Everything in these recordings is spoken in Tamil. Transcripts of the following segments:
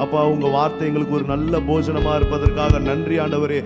அப்பா உங்க வார்த்தை எங்களுக்கு ஒரு நல்ல போஜனமா இருப்பதற்காக நன்றி ஆண்டவரே.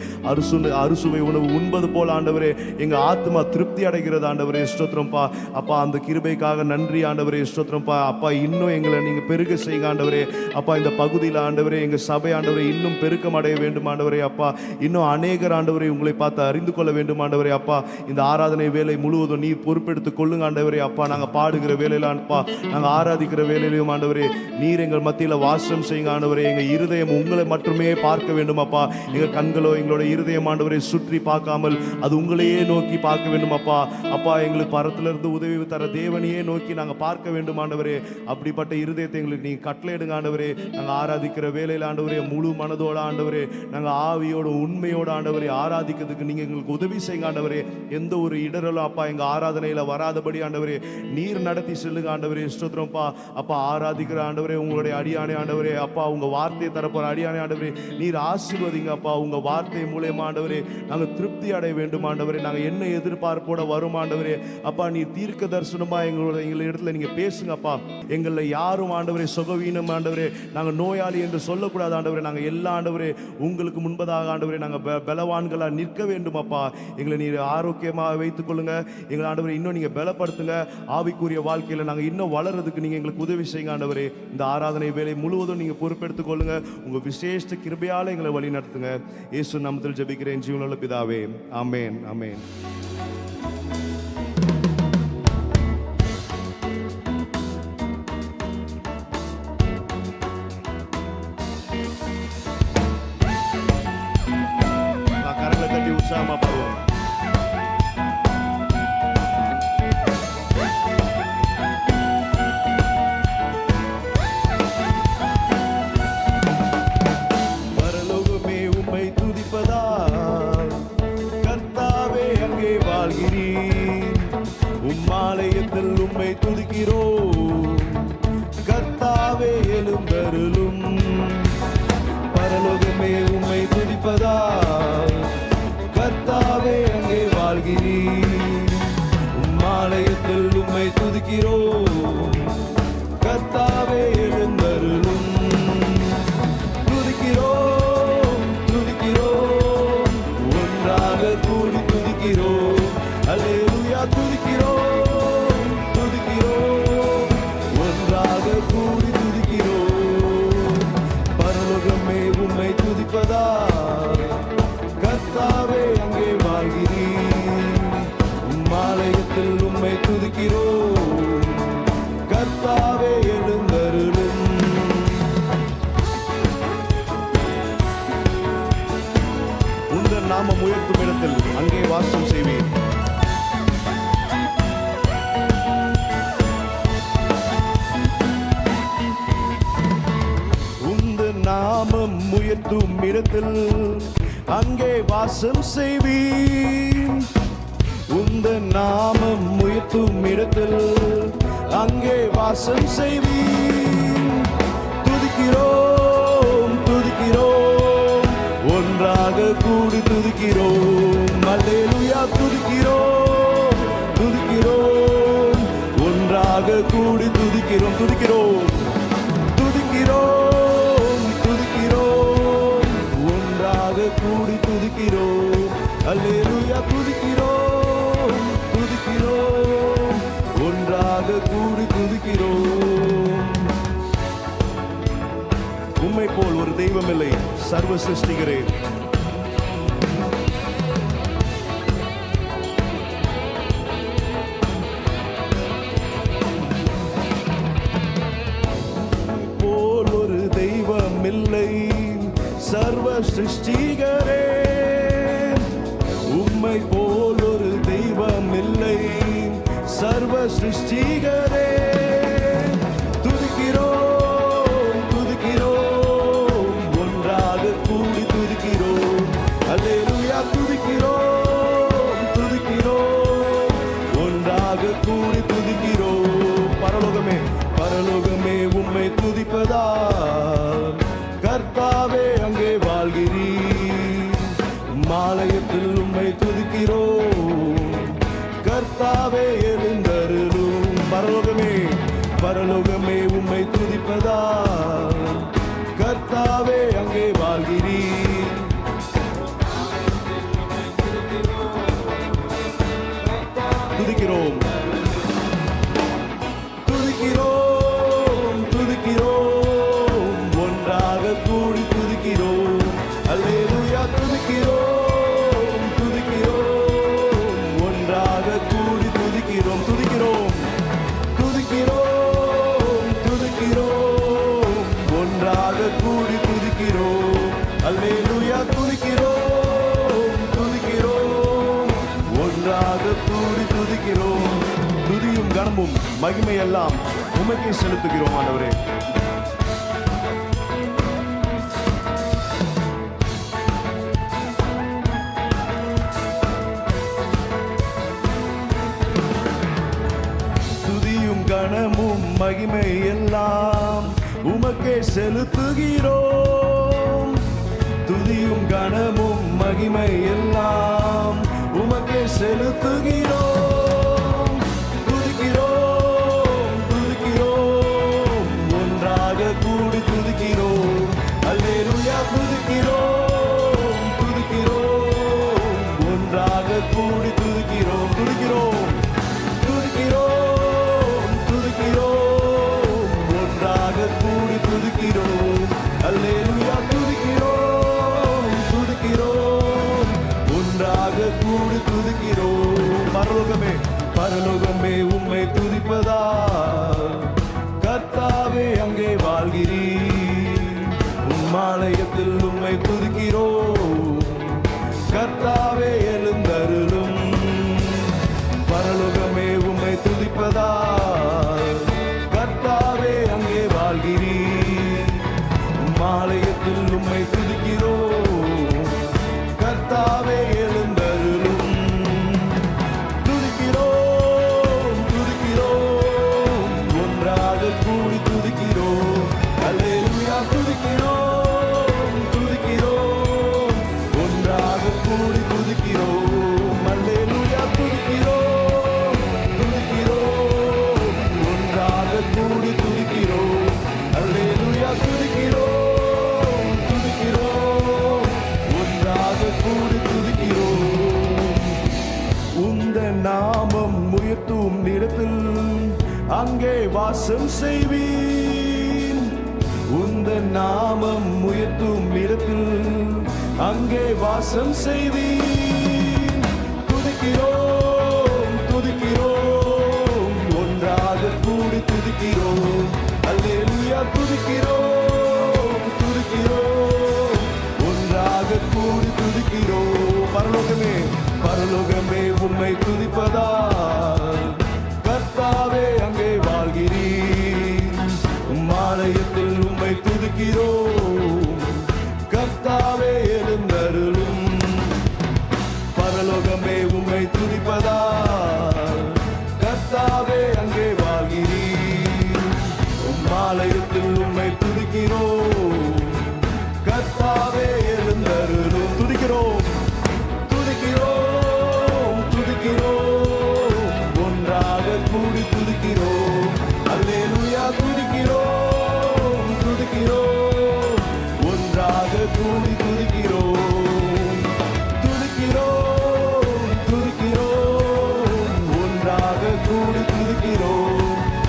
அறுசுவை உணவு உண்பது போல ஆண்டவரே எங்க ஆத்மா திருப்தி அடைகிறது ஆண்டவரே. ஸ்தோத்திரம்ப்பா. அப்பா அந்த கிருபைக்காக நன்றி ஆண்டவரே. ஸ்தோத்திரம்ப்பா. அப்பா இன்னும் எங்களை நீங்க பெருக செய்யுங்க ஆண்டவரே. அப்பா இந்த பகுதியில் ஆண்டவரே எங்க சபை ஆண்டவரே இன்னும் பெருக்கம் அடைய வேண்டும் ஆண்டவரே. அப்பா இன்னும் அநேகர் ஆண்டவரே உங்களை பார்த்து அறிந்து கொள்ள வேண்டும் ஆண்டவரே. அப்பா இந்த ஆராதனை வேலை முழுவதும் நீர் பொறுப்பெடுத்துக் கொள்ளுங்க ஆண்டவரே. அப்பா நாங்க பாடுகிற வேலையில அப்பா நாங்க ஆராதிக்கிற வேலையிலும் ஆண்டவரே நீர் எங்கள் மத்தியில வாசம் செய்யுங்க ஆண்டவரே. எங்க இருதயம் உங்களை மட்டுமே பார்க்க வேண்டும் அப்பா. எங்க கண்களோ எங்களோட இருதயம் ஆண்டவரை சுற்றி பார்க்காமல் அது உங்களையே நோக்கி பார்க்க வேண்டும் அப்பா. அப்பா எங்களுக்கு பரத்திலிருந்து உதவி தர தேவனையே நோக்கி நாங்க பார்க்க வேண்டும் ஆண்டவரே. அப்படிப்பட்ட இருதயத்தை எங்களுக்கு நீங்க கட்டளையிடுங்க ஆண்டவரே. நாங்க ஆராதிக்கிற வேலையில ஆண்டவரே முழு மனதோட ஆண்டவரே நாங்க ஆவியோட உண்மையோட ஆண்டவரே ஆராதிக்கிறதுக்கு நீங்க எங்களுக்கு உதவி செய்யுங்க ஆண்டவரே. எந்த ஒரு இடரலும் அப்பா எங்க ஆராதனையில வராதபடி ஆண்டவரே நீர் நடத்தி செல்லுங்க ஆண்டவரே. ஸ்தோத்திரம்ப்பா. அப்பா ஆராதிக்கிற ஆண்டவரே உங்களுடைய அடியானே ஆண்டவரே. அப்பா உங்க வார்த்தையை தரப்போற அடியானே ஆண்டவரே நீர் ஆசீர்வதிங்க அப்பா. உங்க வார்த்தை மூலமா ஆண்டவரே நாங்க திருப்தி அடைய வேண்டும் ஆண்டவரே. நாங்க என்ன எதிர்பார்ப்போட வரும் ஆண்டவரே. அப்பா நீ தீர்க்க தரிசனமா எங்களோட இடத்துல நீங்க பேசுங்க அப்பா. எங்களை யாரும் ஆண்டவரே சுகவீனம் ஆண்டவரே நாங்க நோயாளி என்று சொல்லக்கூடாது ஆண்டவரே. நாங்க எல்லா ஆண்டவரே உங்களுக்கு முன்பதாக ஆண்டவரே நாங்க பலவான்களா நிற்க வேண்டும் அப்பா. எங்களை நீர் ஆரோக்கியமாக வைத்துக் கொள்ளுங்க. எங்களை ஆண்டவரே இன்னும் நீங்க பலப்படுத்துங்க. ஆவிக்குரிய வாழ்க்கையில நாங்க இன்னும் வளர்றதுக்கு நீங்க எங்களுக்கு உதவி செய்யுங்க ஆண்டவரே. இந்த ஆராதனை வேலை முழுவதும் நீங்க பொறுப்பெடுத்துக் கொள்ளுங்க. உங்க விசேஷ கிருபையால எங்களை வழி நடத்துங்க. இயேசு நாமத்தில் ஜெபிக்கிறேன் ஜீவனுள்ள பிதாவே. ஆமென். ஆமென். கரங்களை தட்டி உற்சாகமா பாருவோம். உம்மாலயத்தில் உம்மை துதிக்கிறோம் கர்த்தாவே எழுந்தருளும். பரலோகமே உம்மை துதிப்பதால் கர்த்தாவே அங்கே வாழ்கிறீர். உம்மாலயத்தில் உம்மை துதிக்கிறோம் கர்த்தாவே எழுந்தருளும். துதிக்கிறோம் துதிக்கிறோம் ஒன்றாக கூடி துதிக்கிறோம். அல்லேலூயா. துதிக்கிறோம் துதிக்கிறோம் ஒன்றாக கூடி துதிக்கிறோம். பரலோகமே உம்மை துதிப்பதால் கர்த்தாவே அங்கே வாழ்கிறீர். உம்மாலயத்தில் உம்மை துதிக்கிறோம் கர்த்தாவே எழுந்தருளும். உங்கள் நாமம் உயர்த்தும் இடத்தில் அங்கே வாசம் செய்வீர். நாமம் உயர்த்தும் இடத்தில் அங்கே வாசம் செய்வீர். உந்த நாமம் உயர்த்தும் இடத்தில் அங்கே வாசம் செய்வீர். துதிக்கிறோம் துதிக்கிறோம் ஒன்றாக கூடி துதிக்கிறோம். அல்லேலூயா. துதிக்கிறோம் துதிக்கிறோம் ஒன்றாக கூடி துதிக்கிறோம். துதிக்கிறோம் துதிக்கிறோம் கூடி துதிக்கிறோம். அல்லேலூயா. துதிக்கிறோம் துதிக்கிறோம் ஒன்றாக கூடி துதிக்கிறோம். உம்மை போல் ஒரு தெய்வம் இல்லை சர்வ சிருஷ்டிகரே. போல் ஒரு தெய்வம் இல்லை சர்வ சிருஷ்டிகரே. உம்மை போல் ஒரு தெய்வம் இல்லை சர்வ சிருஷ்டிகரே. துதிக்கிறோம் துதிக்கிறோம் ஒன்றாக கூடி துதிக்கிறோம். அல்லேலூயா. துதிக்கிறோம் துதிக்கிறோம் ஒன்றாக கூடி துதிக்கிறோம். பரலோகமே பரலோகமே உம்மை துதிப்பதால் கர்த்தாவே அங்கே வாழ்கிறீர். மாலயத்தில் உம்மை துதிக்கிறோம் கர்த்தாவே எழுந்தருளும். பரலோகமே பரலோகமே உம்மை துதிப்பதால் கர்த்தாவே கர்த்தாவே அங்கே வாழ்கிறீர். துதிக்கிறோம் துதிக்கிறோம் துதிக்கிறோம், ஒன்றாக கூடி துதிக்கிறோம். அல்லேலூயா. துதிக்கிறோம் துதிக்கிறோம், ஒன்றாக கூடி துதிக்கிறோம். துதிக்கிறோம் துதிக்கிறோம் துதிக்கிறோம், ஒன்றாக கூடி துதிக்கிறோம். அல்லேலூயா. துதிக்கிறோம் துதிக்கிறோம், ஒன்றாக கூடி துதிக்கிறோம். துதியும் கனமும் மகிமை எல்லாம் உமக்கே செலுத்துகிறோம் ஆண்டவரே. துதியும் கனமும் மகிமை எல்லாம் உமக்கே செலுத்துகிறோம். துதியும் கனமும் மகிமை எல்லாம் உமக்கே செலுத்துகிறோம். துதிக்கிறோம் துதிக்கிறோம், ஒன்றாக கூடி துதிக்கிறோம். அல்லேலூயா. துதிக்கிறோம் துதிக்கிறோம், ஒன்றாக கூடி துதிக்கிறோம். துதிக்கிறோம் துதிக்கிறோம் துதிக்கிறோம், ஒன்றாக கூடி துதிக்கிறோம். அல்லேலூயா. துதிக்கிறோம் துதிக்கிறோம், ஒன்றாக கூடி துதிக்கிறோம். பரலோகமே பரலோகமே உம்மை துதிப்பதா, கர்த்தாவே அங்கே வாழ்கிறீர். உம்மாலயத்தில் உம்மை துதிக்கிறோம். கர்த்தாவே எழுந்தருளும். பரலோகமே உம்மை துதிப்பதா, கர்த்தாவே அங்கே வாழ்கிறீர். உம்மாலயத்தில் உம்மை துதிக்கிறோம். கர்த்தாவே எழுந்தருளும். துதிக்கிறோம் துதிக்கிறோம், ஒன்றாக கூடி துதிக்கிறோம். அல்லேலூயா. துதிக்கிறோம் துதிக்கிறோம், ஒன்றாக கூடி துதிக்கிறோம். அல்லேலூயா. துதிக்கிறோம் துதிக்கிறோம், ஒன்றாக கூடி துதிக்கிறோம். அல்லேலூயா. துதிக்கிறோம் துதிக்கிறோம், ஒன்றாக கூடி துதிக்கிறோம். உந்த நாமம் உயர்த்தும் இடத்தில் அங்கே வாசம் செய்வீர். உந்த நாமம் உயர்த்தும் இடத்தில் அங்கே வாசம் செய்வீர். துதிக்கிறோம் துதிக்கிறோம், ஒன்றாக கூடி துதிக்கிறோம். அல்லேலூயா. துதிக்கிறோம் துதிக்கிறோம், ஒன்றாக கூடி துதிக்கிறோம். பரலோகமே பரலோகமே உம்மை துதிப்பதா, கர்த்தாவே அங்கே வாழ்கிறீர். உம்மாலயத்தில் உம்மை துதிக்கிறோம். கர்த்தாவே எழுந்தருளும். பரலோகமே உம்மை துதிப்பதா, கர்த்தாவே அங்கே வாழ்கிறீர். உம்மாலயத்தில் உம்மை துதிக்கிறோம். கர்த்தாவே எழுந்தருளும். துதிக்கிறோம் துதிக்கிறோம் துதிக்கிறோம், ஒன்றாக கூடி துதிக்கிறோம். அல்லேலூயா. துதிக்கிறோம் துதிக்கிறோம், ஒன்றாக கூடி துதிக்கிறோம். துதிக்கிறோம் துதிக்கிறோம், ஒன்றாக கூடி துதிக்கிறோம்.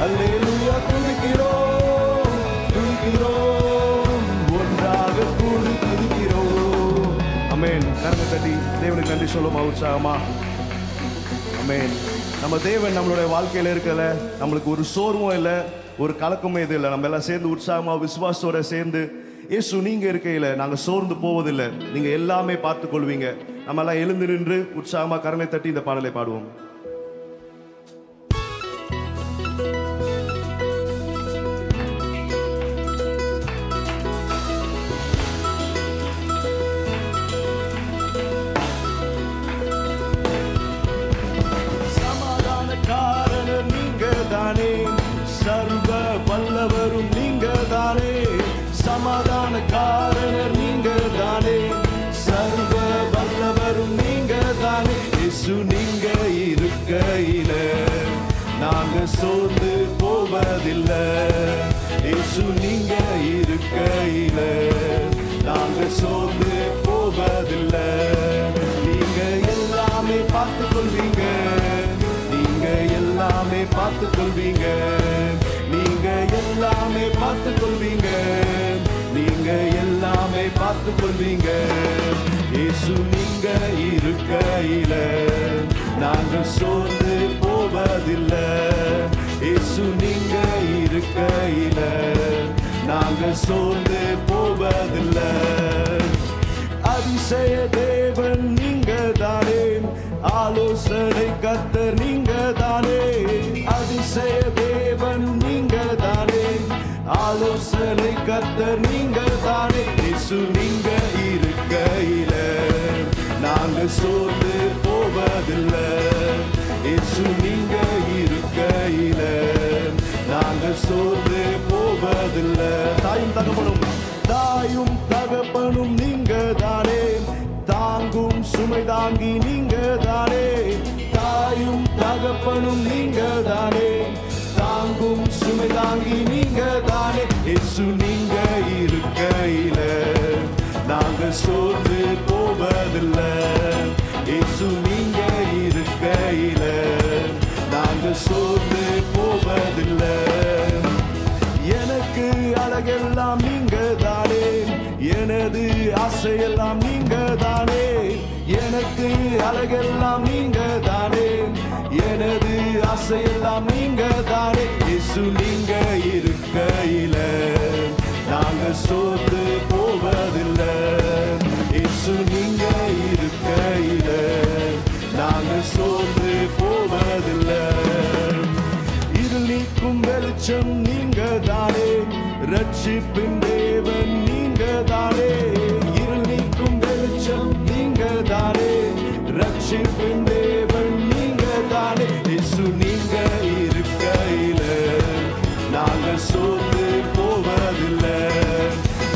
அல்லேலூயா. துதிக்கிறோம் துதிக்கிறோம், ஒன்றாக கூடி துதிக்கிறோம். ஆமென். கரங்களை தட்டி தேவனுக்கு நன்றி சொல்லுமா உற்சாகமா? ஆமென். நம்ம தேவன் நம்மளுடைய வாழ்க்கையில இருக்கல, நம்மளுக்கு ஒரு சோர்வும் இல்லை, ஒரு கலக்கமும் இது இல்லை. நம்ம எல்லாம் சேர்ந்து உற்சாகமா விசுவாசத்தோட சேர்ந்து, இயேசு நீங்க இருக்கையில நாங்க சோர்ந்து போவதில்லை, நீங்க எல்லாமே பார்த்து கொள்வீங்க. நம்ம எல்லாம் எழுந்து நின்று உற்சாகமா கரங்களை தட்டி இந்த பாடலை பாடுவோம். சமாதானக்காரர் நீங்க தானே, சர்வ வல்லவரும் நீங்க தானே. சமாதானக்காரர் நீங்க தானே, சர்வ வல்லவரும் நீங்க தானே. இயேசு நீங்க இருக்கையில நாங்க சோர்ந்து போவதில்லை. இயேசு நீங்க இருக்கையில சோர்ந்து போவதில்லை. நீங்க எல்லாமே பார்த்துக் கொள்வீங்க, நீங்க எல்லாமே பார்த்துக் கொள்வீங்க, நீங்க எல்லாமே பார்த்துக் கொள்வீங்க, நீங்க எல்லாமே பார்த்துக் கொள்வீங்க. இயேசு நீங்க இருக்கையில நாங்க சோர்ந்து போவதில்லை. இயேசு நீங்க இருக்கையில நாங்க சோர்ந்து போவதில்லை. அதிசய தேவன் நீங்க தானே, ஆலோசனை கர்த்தர் நீங்க தானே. அதிசய தேவன் நீங்க தானே, ஆலோசனை கர்த்தர் நீங்க தானே. இயேசு நீங்க இருக்கையில நாங்க சோர்ந்து போவதில்லை. இயேசு நீங்க இருக்கையில நாங்க சோர்ந்து போவதில்லை. தாயும் தகப்பனும் நீங்க தானே, தாங்கும் சுமை தாங்கி நீங்க தானே. தாயும் தகப்பனும் நீங்க தானே, தாங்கும் சுமை தாங்கி நீங்க தானே. இயேசு நீங்க இருக்கையில நாங்க சோர்ந்து போவதில்லை. இயேசு நீங்க இருக்கையில நாங்க சோர்ந்து போவதில்லை. எனக்கு அழகெல்லாம் நீங்க தானே, எனது ஆசையெல்லாம் நீங்க தானே. எனக்கு அழகெல்லாம் நீங்க தானே, எனது ஆசையெல்லாம் நீங்க தானே. இயேசு நீங்க இருக்கையில நாங்க சோர்ந்து போவதில்லை. இயேசு நீங்க இருக்கையில நாங்க சோர்ந்து போவதில்லை. இருள் நீக்கும் வெளிச்சம் நீங்க தானே, ரட்சிப்பின் தேவன் நீங்க தானே. இருள் நீக்கும் வெளிச்சம் நீங்க தானே, ரட்சிப்பின் தேவன் நீங்க தானே. இயேசு நீங்க இருக்கையில நாங்க சோர்ந்து போவதில்லை.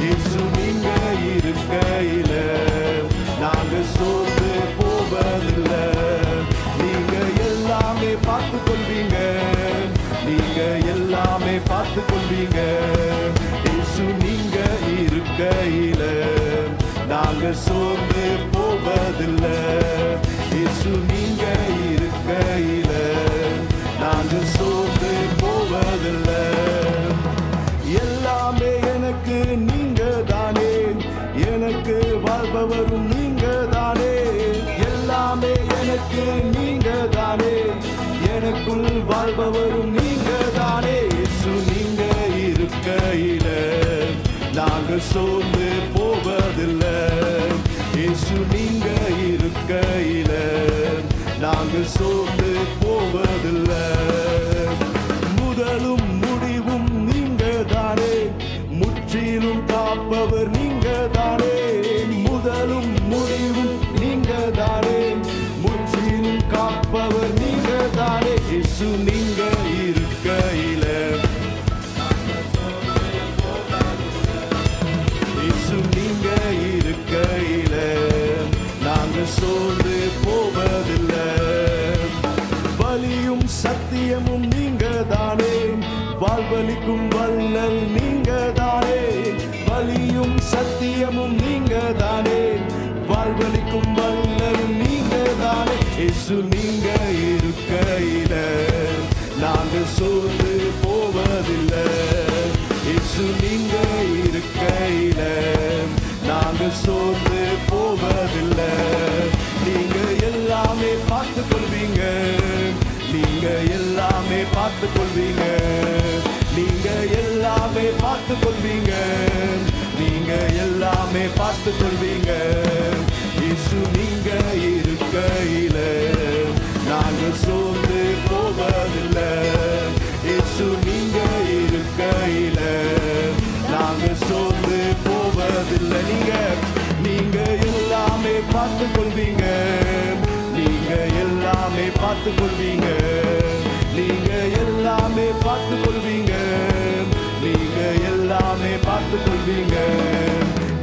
இயேசு நீங்க இருக்கையில நாங்க சோர்ந்து போவதில்லை. நீங்க எல்லாமே பார்த்துக் கொள்வீங்க, நீங்க எல்லாமே பார்த்துக் கொள்வீங்க. இயேசு நீங்க இருக்கையில நாங்க சோர்ந்து போவதில்லை. இயேசு நீங்க இருக்கையில நாங்க சோர்ந்து போவதில்லை. எல்லாமே எனக்கு நீங்க தானே, எனக்கு வாழ்பவரும் நீங்க தானே. எல்லாமே எனக்கு நீங்க தானே, எனக்குள் வாழ்பவரும் நீங்க தானே. இயேசு நீங்க இருக்கையில நாங்க சோர்ந்து போவதில்லை. இயேசு நீங்க இருக்கையில நாங்க சோர்ந்து போவதில்லை. முதலும் முடிவும் நீங்க தானே, முற்றிலும் காப்பவர் நீங்க தானே. முதலும் முடிவும் நீங்க தானே, முற்றிலும் காப்பவர் நீங்க தானே. இயேசு நீங்க இருக்கையில, இயேசு நீங்க இருக்கையில நாங்க சோர்ந்து போவதில்லை. வலியும் சத்தியமும் நீங்க தானே, வாழ்வளிக்கும் வல்லல் நீங்க தானே. வலியும் சத்தியமும் நீங்க தானே, வாழ்வளிக்கும் வல்லல் நீங்க தானே. இயேசு நீங்க இருக்கையில நாங்க சோர்ந்து போவதில்லை. இயேசு நீங்க இருக்கையில நாங்க சோர்ந்து போவதில்லை. நீங்க எல்லாமே பார்த்துக் கொள்வீங்க, நீங்க எல்லாமே பார்த்துக் கொள்வீங்க, நீங்க எல்லாமே பார்த்துக் கொள்வீங்க, நீங்க எல்லாமே பார்த்துக் கொள்வீங்க. இயேசு நீங்க இருக்கையில நாங்க சோர்ந்து போவதில்லை. இயேசு நீங்க இருக்கையில நாங்க சோர்ந்து போவதில்லை. நீங்க எல்லாமே பார்த்துக் கொள்வீங்க, நீங்க எல்லாமே பார்த்துக் கொள்வீங்க, நீங்க எல்லாமே பார்த்துக் கொள்வீங்க, நீங்க எல்லாமே பார்த்துக் கொள்வீங்க.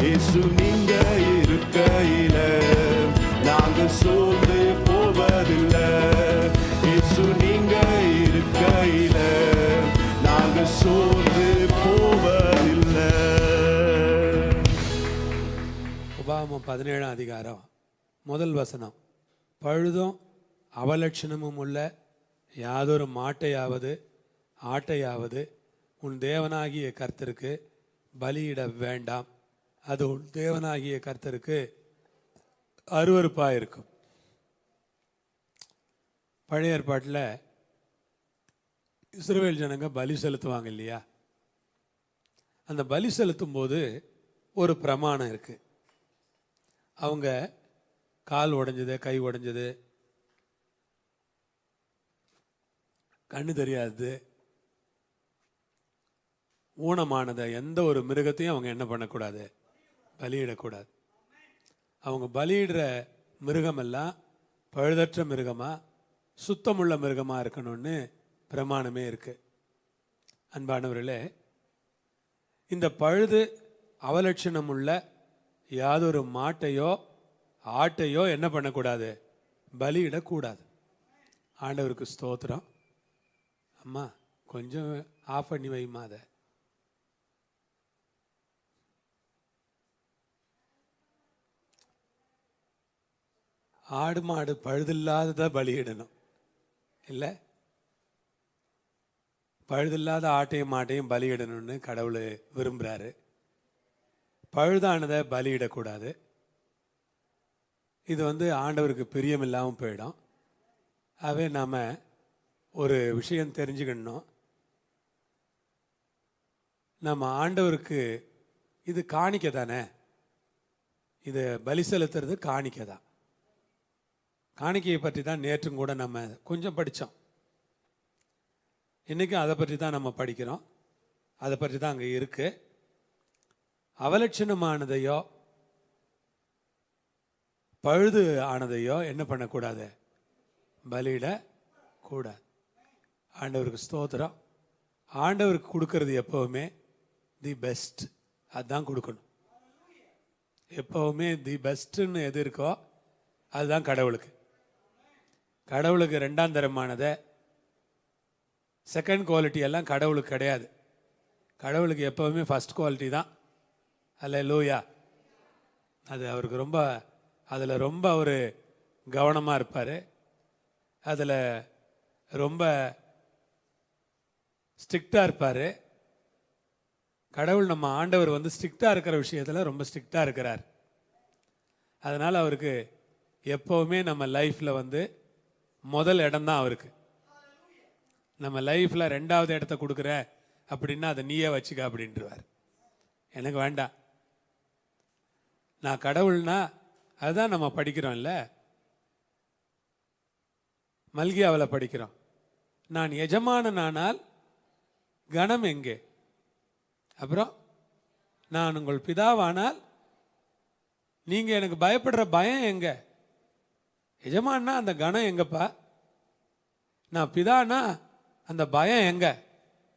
இயேசு நீங்க இருக்கையில நாங்க சோர்ந்து போவதில்லை. இயேசு நீங்க இருக்கையில நாங்க சோர்ந்து போவதில்லை. உபாகமம் 17ஆம் அதிகாரம் முதல் வசனம், பழுதும் அவலட்சணமும் உள்ள யாதொரு மாட்டையாவது ஆட்டையாவது உன் தேவனாகிய கர்த்தருக்கு பலியிட வேண்டாம், அது உன் தேவனாகிய கர்த்தருக்கு அருவருப்பாக இருக்கும். பழைய ஏற்பாட்டில் இஸ்ரவேல் ஜனங்க பலி செலுத்துவாங்க இல்லையா? அந்த பலி செலுத்தும் போது ஒரு பிரமாணம் இருக்குது. அவங்க கால் உடைஞ்சது, கை உடைஞ்சது, கண்ணு தெரியாது, ஊனமானதை எந்த ஒரு மிருகத்தையும் அவங்க என்ன பண்ணக்கூடாது, பலியிடக்கூடாது. அவங்க பலியிடுற மிருகமெல்லாம் பழுதற்ற மிருகமாக சுத்தமுள்ள மிருகமாக இருக்கணும்னு பிரமாணமே இருக்குது. அன்பானவர்களே, இந்த பழுது அவலட்சணம் உள்ள யாதொரு மாட்டையோ ஆட்டையோ என்ன பண்ணக்கூடாது, பலியிடக்கூடாது. ஆண்டவருக்கு ஸ்தோத்திரம். அம்மா கொஞ்சம் ஆஃப் பண்ணி வைமா அதை. ஆடு மாடு பழுதில்லாததை பலியிடணும் இல்லை? பழுதில்லாத ஆட்டையும் மாட்டையும் பலியிடணும்னு கடவுள் விரும்புகிறாரு. பழுதானதை பலியிடக்கூடாது. இது ஆண்டவருக்கு பிரியமில்லாமல் போயிடும். ஆகவே நாம் ஒரு விஷயம் தெரிஞ்சுக்கணும். நம்ம ஆண்டவருக்கு இது காணிக்கை தானே, இது பலி செலுத்துறது காணிக்கை தான். காணிக்கையை பற்றி தான் நேற்றும் கூட நம்ம கொஞ்சம் படித்தோம். இன்றைக்கும் அதை பற்றி தான் நம்ம படிக்கிறோம். அதை பற்றி தான் அங்கே இருக்குது. அவலட்சணமானதையோ பழுது ஆனதையோ என்ன பண்ணக்கூடாது, பலியிடக்கூடாது. ஆண்டவருக்கு ஸ்தோத்திரம். ஆண்டவருக்கு கொடுக்கறது எப்போவுமே தி பெஸ்ட், அதுதான் கொடுக்கணும். எப்போவுமே தி பெஸ்ட்டுன்னு எது இருக்கோ அதுதான் கடவுளுக்கு. கடவுளுக்கு ரெண்டாம் தரமானதை, செகண்ட் குவாலிட்டி எல்லாம் கடவுளுக்கு கிடையாது. கடவுளுக்கு எப்போவுமே ஃபஸ்ட் குவாலிட்டி தான். அல்லேலூயா. அது அவருக்கு ரொம்ப, அதில் ரொம்ப அவர் கவனமாக இருப்பார். அதில் ரொம்ப ஸ்ட்ரிக்டாக இருப்பார். கடவுள் நம்ம ஆண்டவர் ஸ்ட்ரிக்டாக இருக்கிற விஷயத்தில் ரொம்ப ஸ்ட்ரிக்டாக இருக்கிறார். அதனால் அவருக்கு எப்போவுமே நம்ம லைஃப்பில் முதல் இடம்தான் அவருக்கு. நம்ம லைஃப்பில் ரெண்டாவது இடத்த கொடுக்குற அப்படின்னா அதை நீயே வச்சுக்க அப்படின்றவார். எனக்கு வேண்டாம், நான் கடவுள்னா அதுதான் நம்ம படிக்கிறோம் இல்லை? மல்கியாவில் படிக்கிறோம், நான் எஜமானனானால் கணம் எங்கே? அப்புறம் நான் உங்கள் பிதாவானால் நீங்கள் எனக்கு பயப்படுற பயம் எங்க? எஜமானா அந்த கணம் எங்கப்பா? நான் பிதானா அந்த பயம் எங்க?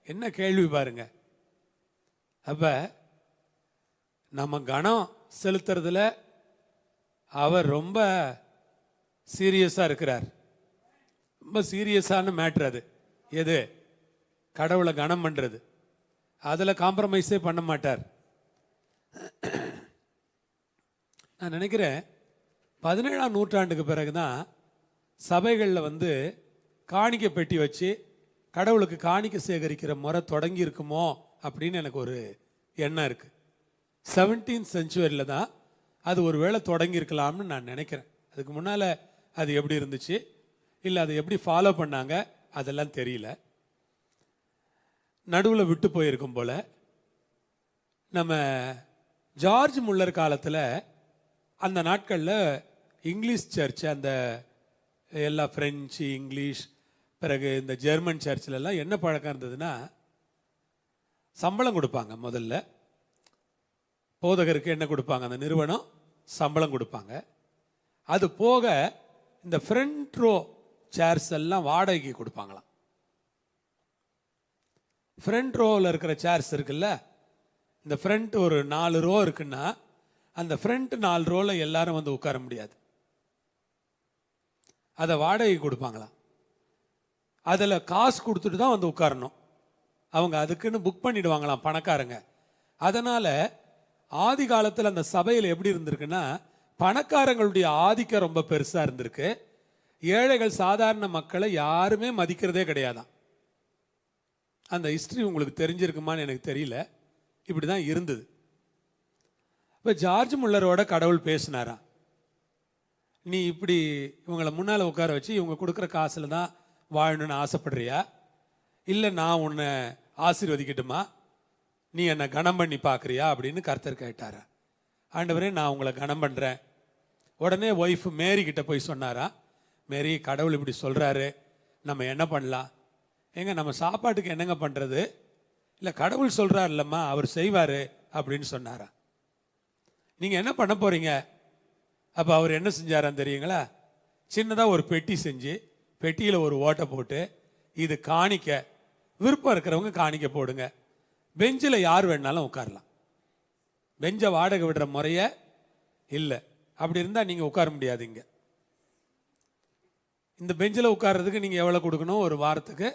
என்ன கேள்வி பாருங்க. அப்ப நம்ம கணம் செலுத்துறதுல அவர் ரொம்ப சீரியஸாக இருக்கிறார். ரொம்ப சீரியஸான மேட்ரு அது. எது? கடவுளை கணம் பண்ணுறது. அதில் காம்ப்ரமைஸே பண்ண மாட்டார். நான் நினைக்கிறேன் 17ஆம் நூற்றாண்டுக்கு பிறகு தான் சபைகளில் காணிக்கை பெட்டி வச்சு கடவுளுக்கு காணிக்கை சேகரிக்கிற முறை தொடங்கி இருக்குமோ அப்படின்னு எனக்கு ஒரு எண்ணம் இருக்குது. 17th செஞ்சுரியில் தான் அது ஒரு வேளை தொடங்கியிருக்கலாம்னு நான் நினைக்கிறேன். அதுக்கு முன்னால் அது எப்படி இருந்துச்சு, இல்லை அதை எப்படி ஃபாலோ பண்ணாங்க, அதெல்லாம் தெரியல. நடுவில் விட்டு போயிருக்கும் போல். நம்ம ஜார்ஜ் முல்லர் காலத்தில் அந்த நாட்களில் இங்கிலீஷ் சர்ச், அந்த எல்லா ஃப்ரெஞ்சு, இங்கிலீஷ், பிறகு இந்த ஜெர்மன் சர்ச்சிலெல்லாம் என்ன பழக்கம் இருந்ததுன்னா, சம்பளம் கொடுப்பாங்க. முதல்ல போதகருக்கு என்ன கொடுப்பாங்க, அந்த நிறுவனம் சம்பளம் கொடுப்பாங்க. அது போக இந்த ஃப்ரண்ட் ரோ சேர்ஸ் எல்லாம் வாடகைக்கு கொடுப்பாங்களாம். ஃப்ரண்ட் ரோவில் இருக்கிற சேர்ஸ் இருக்குல்ல, இந்த ஃப்ரண்ட் ஒரு 4 ரோ இருக்குன்னா அந்த ஃப்ரண்ட் 4 ரோவில் எல்லாரும் உட்கார முடியாது. அதை வாடகைக்கு கொடுப்பாங்களாம். அதில் காசு கொடுத்துட்டு தான் உட்காரணும். அவங்க அதுக்குன்னு புக் பண்ணிடுவாங்களாம் பணக்காரங்க. அதனால் ஆதி காலத்தில் அந்த சபையில் எப்படி இருந்திருக்குன்னா, பணக்காரங்களுடைய ஆதிக்கம் ரொம்ப பெருசா இருந்திருக்கு. ஏழைகள் சாதாரண மக்களை யாருமே மதிக்கிறதே கிடையாதான். அந்த ஹிஸ்டரி உங்களுக்கு தெரிஞ்சிருக்குமான்னு எனக்கு தெரியல. இப்படி தான் இருந்தது. இப்போ ஜார்ஜ் முல்லரோட கடவுள் பேசினாராம், நீ இப்படி இவங்களை முன்னால் உட்கார வச்சு இவங்க கொடுக்குற காசில் தான் வாழணும்னு ஆசைப்படுறியா, இல்லை நான் உன்னை ஆசீர்வதிக்கட்டுமா, நீ என்னை கனம் பண்ணி பார்க்குறியா அப்படின்னு கர்த்தர் கேட்டாரா. ஆண்டவரே நான் உங்களை கனம் பண்ணுறேன். உடனே ஒய்ஃப் மேரி கிட்ட போய் சொன்னாரா, மேரி கடவுள் இப்படி சொல்கிறாரு, நம்ம என்ன பண்ணலாம், ஏங்க நம்ம சாப்பாட்டுக்கு என்னங்க பண்ணுறது, இல்லை கடவுள் சொல்கிறார் இல்லைம்மா அவர் செய்வார் அப்படின்னு சொன்னாரா. நீங்கள் என்ன பண்ண போகிறீங்க. அப்போ அவர் என்ன செஞ்சாரான்னு தெரியுங்களா, சின்னதாக ஒரு பெட்டி செஞ்சு பெட்டியில் ஒரு ஓட்டை போட்டு, இது காணிக்க, விருப்பம் இருக்கிறவங்க காணிக்க போடுங்க, பெஞ்சில் யார் வேணாலும் உட்காரலாம், பெஞ்சை வாடகை விடுற முறைய இல்லை, அப்படி இருந்தால் நீங்கள் உட்கார முடியாது. இங்கே இந்த பெஞ்சில் உட்கார்றதுக்கு நீங்கள் எவ்வளோ கொடுக்கணும், ஒரு வாரத்துக்கு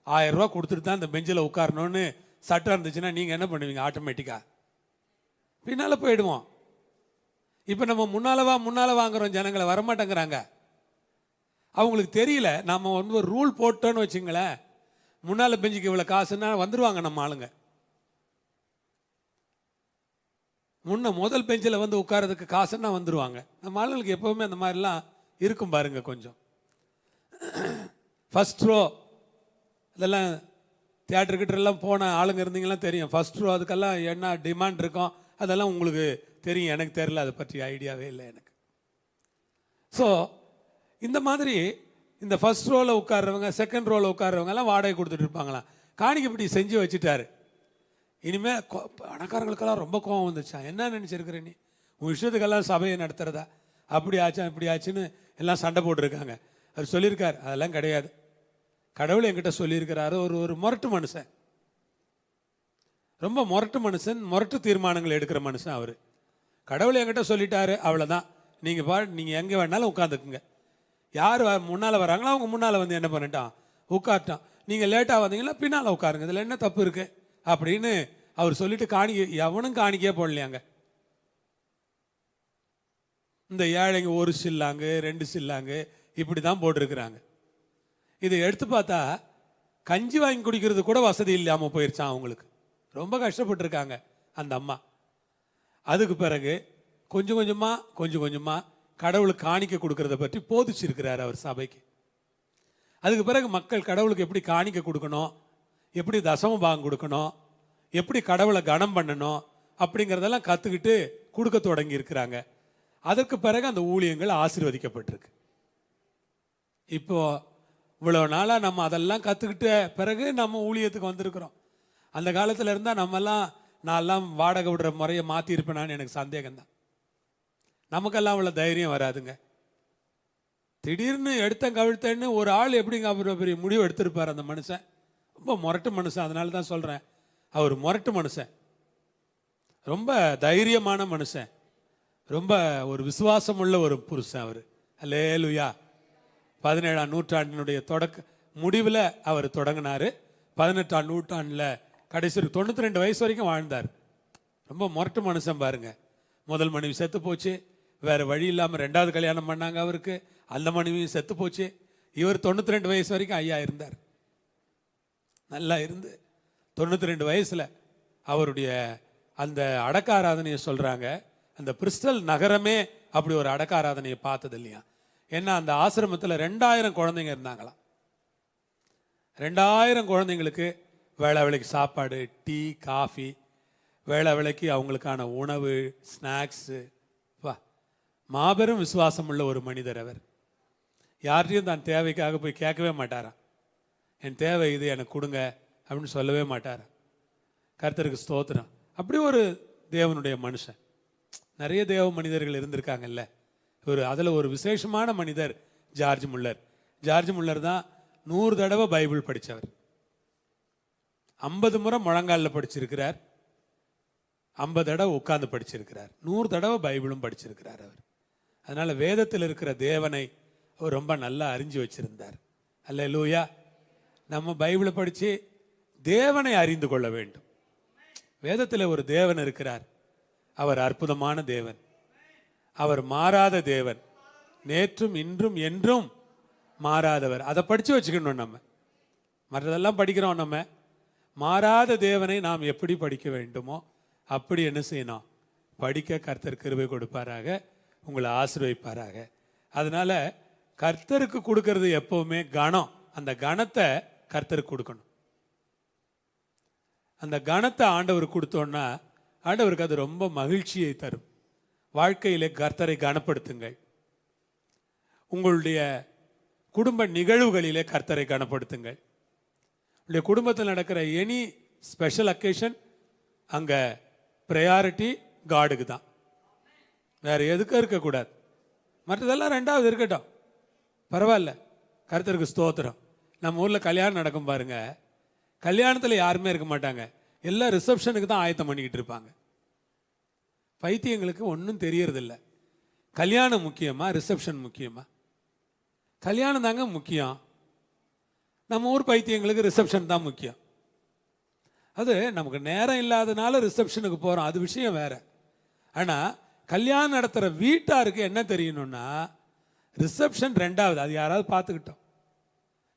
1000 ரூபா கொடுத்துட்டு தான் இந்த பெஞ்சில் உட்காரணும்னு சட்டம் இருந்துச்சுன்னா நீங்கள் என்ன பண்ணுவீங்க, ஆட்டோமேட்டிக்காக பின்னால் போயிடுவோம். இப்போ நம்ம முன்னால் வாங்குறோம், ஜனங்களை வரமாட்டேங்கிறாங்க. அவங்களுக்கு தெரியல, நம்ம வந்து ஒரு ரூல் போட்டோன்னு வச்சுங்களேன், முன்னால் பெஞ்சுக்கு இவ்வளோ காசுன்னா வந்துடுவாங்க நம்ம ஆளுங்க. முதல் பெஞ்சில் வந்து உட்காரதுக்கு காசுன்னா வந்துடுவாங்க. நம்ம ஆளுங்களுக்கு எப்போவுமே அந்த மாதிரிலாம் இருக்கும் பாருங்க. கொஞ்சம் ஃபஸ்ட் ரோ இதெல்லாம் தியேட்டருக்கிட்டெல்லாம் போன ஆளுங்க இருந்தீங்கன்னா தெரியும். ஃபஸ்ட் ரோ அதுக்கெல்லாம் என்ன டிமாண்ட் இருக்கும் அதெல்லாம் உங்களுக்கு தெரியும். எனக்கு தெரியல, அதை பற்றி ஐடியாவே இல்லை எனக்கு. ஸோ இந்த மாதிரி இந்த ஃபர்ஸ்ட் ரோவில் உட்கார்றவங்க, செகண்ட் ரோவில் உட்கார்றவங்க எல்லாம் வாடகை கொடுத்துட்டு இருப்பாங்களாம். காணிக்கப்படி செஞ்சு வச்சுட்டாரு. இனிமேல் பணக்காரங்களுக்கெல்லாம் ரொம்ப கோவம் வந்துச்சா, என்ன நினச்சிருக்கிற நீ, உன் விஷயத்துக்கெல்லாம் சபையை நடத்துறதா, அப்படி ஆச்சா இப்படி ஆச்சுன்னு எல்லாம் சண்டை போட்டிருக்காங்க. அவர் சொல்லியிருக்கார், அதெல்லாம் கிடையாது, கடவுள் என்கிட்ட சொல்லியிருக்கிறாரு. ஒரு முரட்டு மனுஷன், ரொம்ப முரட்டு மனுஷன், முரட்டு தீர்மானங்கள் எடுக்கிற மனுஷன் அவர். கடவுள் என்கிட்ட சொல்லிட்டாரு, அவ்வளோதான், நீங்கள் எங்கே வேணாலும் உட்காந்துக்குங்க, யார் முன்னால் வராங்களோ அவங்க முன்னால் வந்து என்ன பண்ணிட்டான், உட்கார்ட்டான். நீங்கள் லேட்டாக வந்தீங்கன்னா பின்னால் உட்காருங்க, இதில் என்ன தப்பு இருக்கு அப்படின்னு அவர் சொல்லிட்டு எவனும் காணிக்கே போடலையாங்க. இந்த ஏழைங்க 1 சில்லாங்கு 2 சில்லாங்கு இப்படி தான் போட்டிருக்கிறாங்க. இதை எடுத்து பார்த்தா கஞ்சி வாங்கி குடிக்கிறது கூட வசதி இல்லாமல் போயிடுச்சான் அவங்களுக்கு. ரொம்ப கஷ்டப்பட்டுருக்காங்க அந்த அம்மா. அதுக்கு பிறகு கொஞ்சம் கொஞ்சமாக கடவுளுக்கு காணிக்க கொடுக்கறத பற்றி போதிச்சிருக்கிறார் அவர் சபைக்கு. அதுக்கு பிறகு மக்கள் கடவுளுக்கு எப்படி காணிக்க கொடுக்கணும், எப்படி தசம பாகம் கொடுக்கணும், எப்படி கடவுளை கனம் பண்ணணும் அப்படிங்கிறதெல்லாம் கற்றுக்கிட்டு கொடுக்க தொடங்கி இருக்கிறாங்க. அதற்கு பிறகு அந்த ஊழியங்கள் ஆசீர்வதிக்கப்பட்டிருக்கு. இப்போ இவ்வளோ நாளாக நம்ம அதெல்லாம் கற்றுக்கிட்ட பிறகு நம்ம ஊழியத்துக்கு வந்திருக்கிறோம். அந்த காலத்தில் இருந்தால் நான்லாம் வாடகை விடுற முறையை மாற்றிருப்பேனான்னு எனக்கு சந்தேகம்தான். நமக்கெல்லாம் அவ்வளோ தைரியம் வராதுங்க. திடீர்னு எடுத்தேன் கவிழ்த்தேன்னு ஒரு ஆள் எப்படிங்க அவ்வளோ பெரிய முடிவு எடுத்திருப்பார் அந்த மனுஷன். ரொம்ப முரட்டு மனுஷன், அதனால தான் சொல்கிறேன், அவர் முரட்டு மனுஷன், ரொம்ப தைரியமான மனுஷன், ரொம்ப ஒரு விசுவாசம் உள்ள ஒரு புருஷன் அவர். அல்லேலூயா. 17ஆம் நூற்றாண்டினுடைய முடிவில் அவர் தொடங்கினார். 18ஆம் நூற்றாண்டில் கடைசி 92 வயசு வரைக்கும் வாழ்ந்தார். ரொம்ப முரட்டு மனுஷன் பாருங்க. முதல் மனைவி செத்து போச்சு, வேறு வழி இல்லாமல் 2வது கல்யாணம் பண்ணாங்க அவருக்கு, அந்த மனைவியும் செத்து போச்சு. இவர் 92 வயசு வரைக்கும் ஐயா இருந்தார். நல்லா இருந்து 92 வயசில் அவருடைய அந்த அடக்க ஆராதனையை சொல்கிறாங்க, அந்த பிரிஸ்டல் நகரமே அப்படி ஒரு அடக்க ஆராதனையை பார்த்தது இல்லையா. ஏன்னா அந்த ஆசிரமத்தில் 2000 குழந்தைங்க இருந்தாங்களாம். 2000 குழந்தைங்களுக்கு வேளை வேளைக்கு சாப்பாடு, டீ, காஃபி, வேளை வேளைக்கு அவங்களுக்கான உணவு, ஸ்நாக்ஸு. வா, மாபெரும் விசுவாசம் உள்ள ஒரு மனிதர் அவர். யார்கிட்டையும் தான் தேவைக்காக போய் கேட்கவே மாட்டாராம், என் தேவை இது எனக்கு கொடுங்க அப்படின்னு சொல்லவே மாட்டார். கர்த்தருக்கு ஸ்தோத்திரம். அப்படி ஒரு தேவனுடைய மனுஷன். நிறைய தேவ மனிதர்கள் இருந்திருக்காங்கல்ல, அதில் ஒரு விசேஷமான மனிதர் ஜார்ஜ் முல்லர். ஜார்ஜ் முல்லர் தான் 100 தடவை பைபிள் படித்தவர். 50 முறை முழங்காலில் படிச்சிருக்கிறார், 50 தடவை உட்கார்ந்து படிச்சிருக்கிறார், 100 தடவை பைபிளும் படிச்சிருக்கிறார் அவர். அதனால வேதத்தில் இருக்கிற தேவனை அவர் ரொம்ப நல்லா அறிஞ்சு வச்சிருந்தார். அல்லேலூயா. நம்ம பைபிளை படித்து தேவனை அறிந்து கொள்ள வேண்டும். வேதத்தில் ஒரு தேவன் இருக்கிறார், அவர் அற்புதமான தேவன், அவர் மாறாத தேவன், நேற்றும் இன்றும் என்றும் மாறாதவர். அதை படித்து வச்சுக்கணும். நம்ம மற்றதெல்லாம் படிக்கிறோம். நம்ம மாறாத தேவனை நாம் எப்படி படிக்க வேண்டுமோ அப்படி என்ன செய்யணும், படிக்க கர்த்தர் கிருபை கொடுப்பாராக, உங்களை ஆசீர்வதிப்பாராக. அதனால கர்த்தருக்கு கொடுக்கறது எப்பவுமே கனம். அந்த கனத்தை கர்த்தருக்கு கொடுக்கணும். அந்த கனத்தை ஆண்டவர் கொடுத்தோன்னா ஆண்டவருக்கு அது ரொம்ப மகிழ்ச்சியை தரும். வாழ்க்கையிலே கர்த்தரை கனப்படுத்துங்கள். உங்களுடைய குடும்ப நிகழ்வுகளிலே கர்த்தரை கனப்படுத்துங்கள். உங்களுடைய குடும்பத்தில் நடக்கிற எனி ஸ்பெஷல் அக்கேஷன் அங்கே ப்ரையாரிட்டி காடுக்கு தான், வேற எதுக்கும் இருக்கக்கூடாது. மற்றதெல்லாம் ரெண்டாவது இருக்கட்டும், பரவாயில்ல. கர்த்தருக்கு ஸ்தோத்திரம். நம்ம ஊரில் கல்யாணம் நடக்கும் பாருங்க, கல்யாணத்தில் யாருமே இருக்க மாட்டாங்க, எல்லாம் ரிசப்ஷனுக்கு தான் ஆயத்தம் பண்ணிக்கிட்டு இருப்பாங்க. பைத்தியங்களுக்கு ஒன்றும் தெரியறதில்ல. கல்யாணம் முக்கியமா ரிசப்ஷன் முக்கியமா? கல்யாணம் தாங்க முக்கியம். நம்ம ஊர் பைத்தியங்களுக்கு ரிசப்ஷன் தான் முக்கியம். அது நமக்கு நேரம் இல்லாதனால ரிசப்ஷனுக்கு போகிறோம், அது விஷயம் வேற. ஆனால் கல்யாணம் நடத்துகிற வீட்டாருக்கு என்ன தெரியணும்னா ரிசப்ஷன் ரெண்டாவது. அது யாராவது பார்த்துக்கிட்டோம்.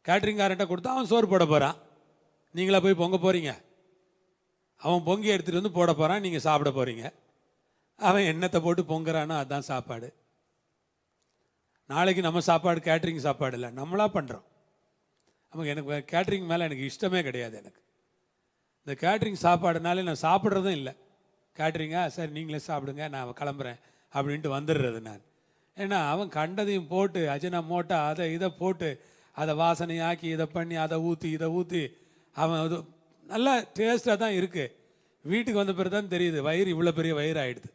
கேட்ரிங்காரன்ட்ட கொடுத்தா அவன் சோறு போட போகிறான், நீங்களா போய் பொங்க போகிறீங்க. அவன் பொங்கி எடுத்துகிட்டு வந்து போட போகிறான், நீங்கள் சாப்பிட போகிறீங்க. அவன் எண்ணத்தை போட்டு பொங்குறானோ அதுதான் சாப்பாடு. நாளைக்கு நம்ம சாப்பாடு கேட்ரிங் சாப்பாடு இல்லை, நம்மளா பண்ணுறோம். நமக்கு எனக்கு கேட்ரிங் மேலே எனக்கு இஷ்டமே கிடையாது. எனக்கு இந்த கேட்ரிங் சாப்பாடுனாலே நான் சாப்பிட்றதும் இல்லை. கேட்ரிங்கா சரி நீங்களே சாப்பிடுங்க நான் கிளம்புறேன் அப்படின்ட்டு வந்துடுறது நான். ஏன்னா அவன் கண்டதையும் போட்டு அஜினா மோட்டா அதை இதை போட்டு அதை வாசனையாக்கி இதை பண்ணி அதை ஊற்றி அவன் அது நல்லா டேஸ்ட்டாக தான் இருக்குது. வீட்டுக்கு வந்த பிறகு தான் தெரியுது வயிறு இவ்வளோ பெரிய வயிறு ஆகிடுது.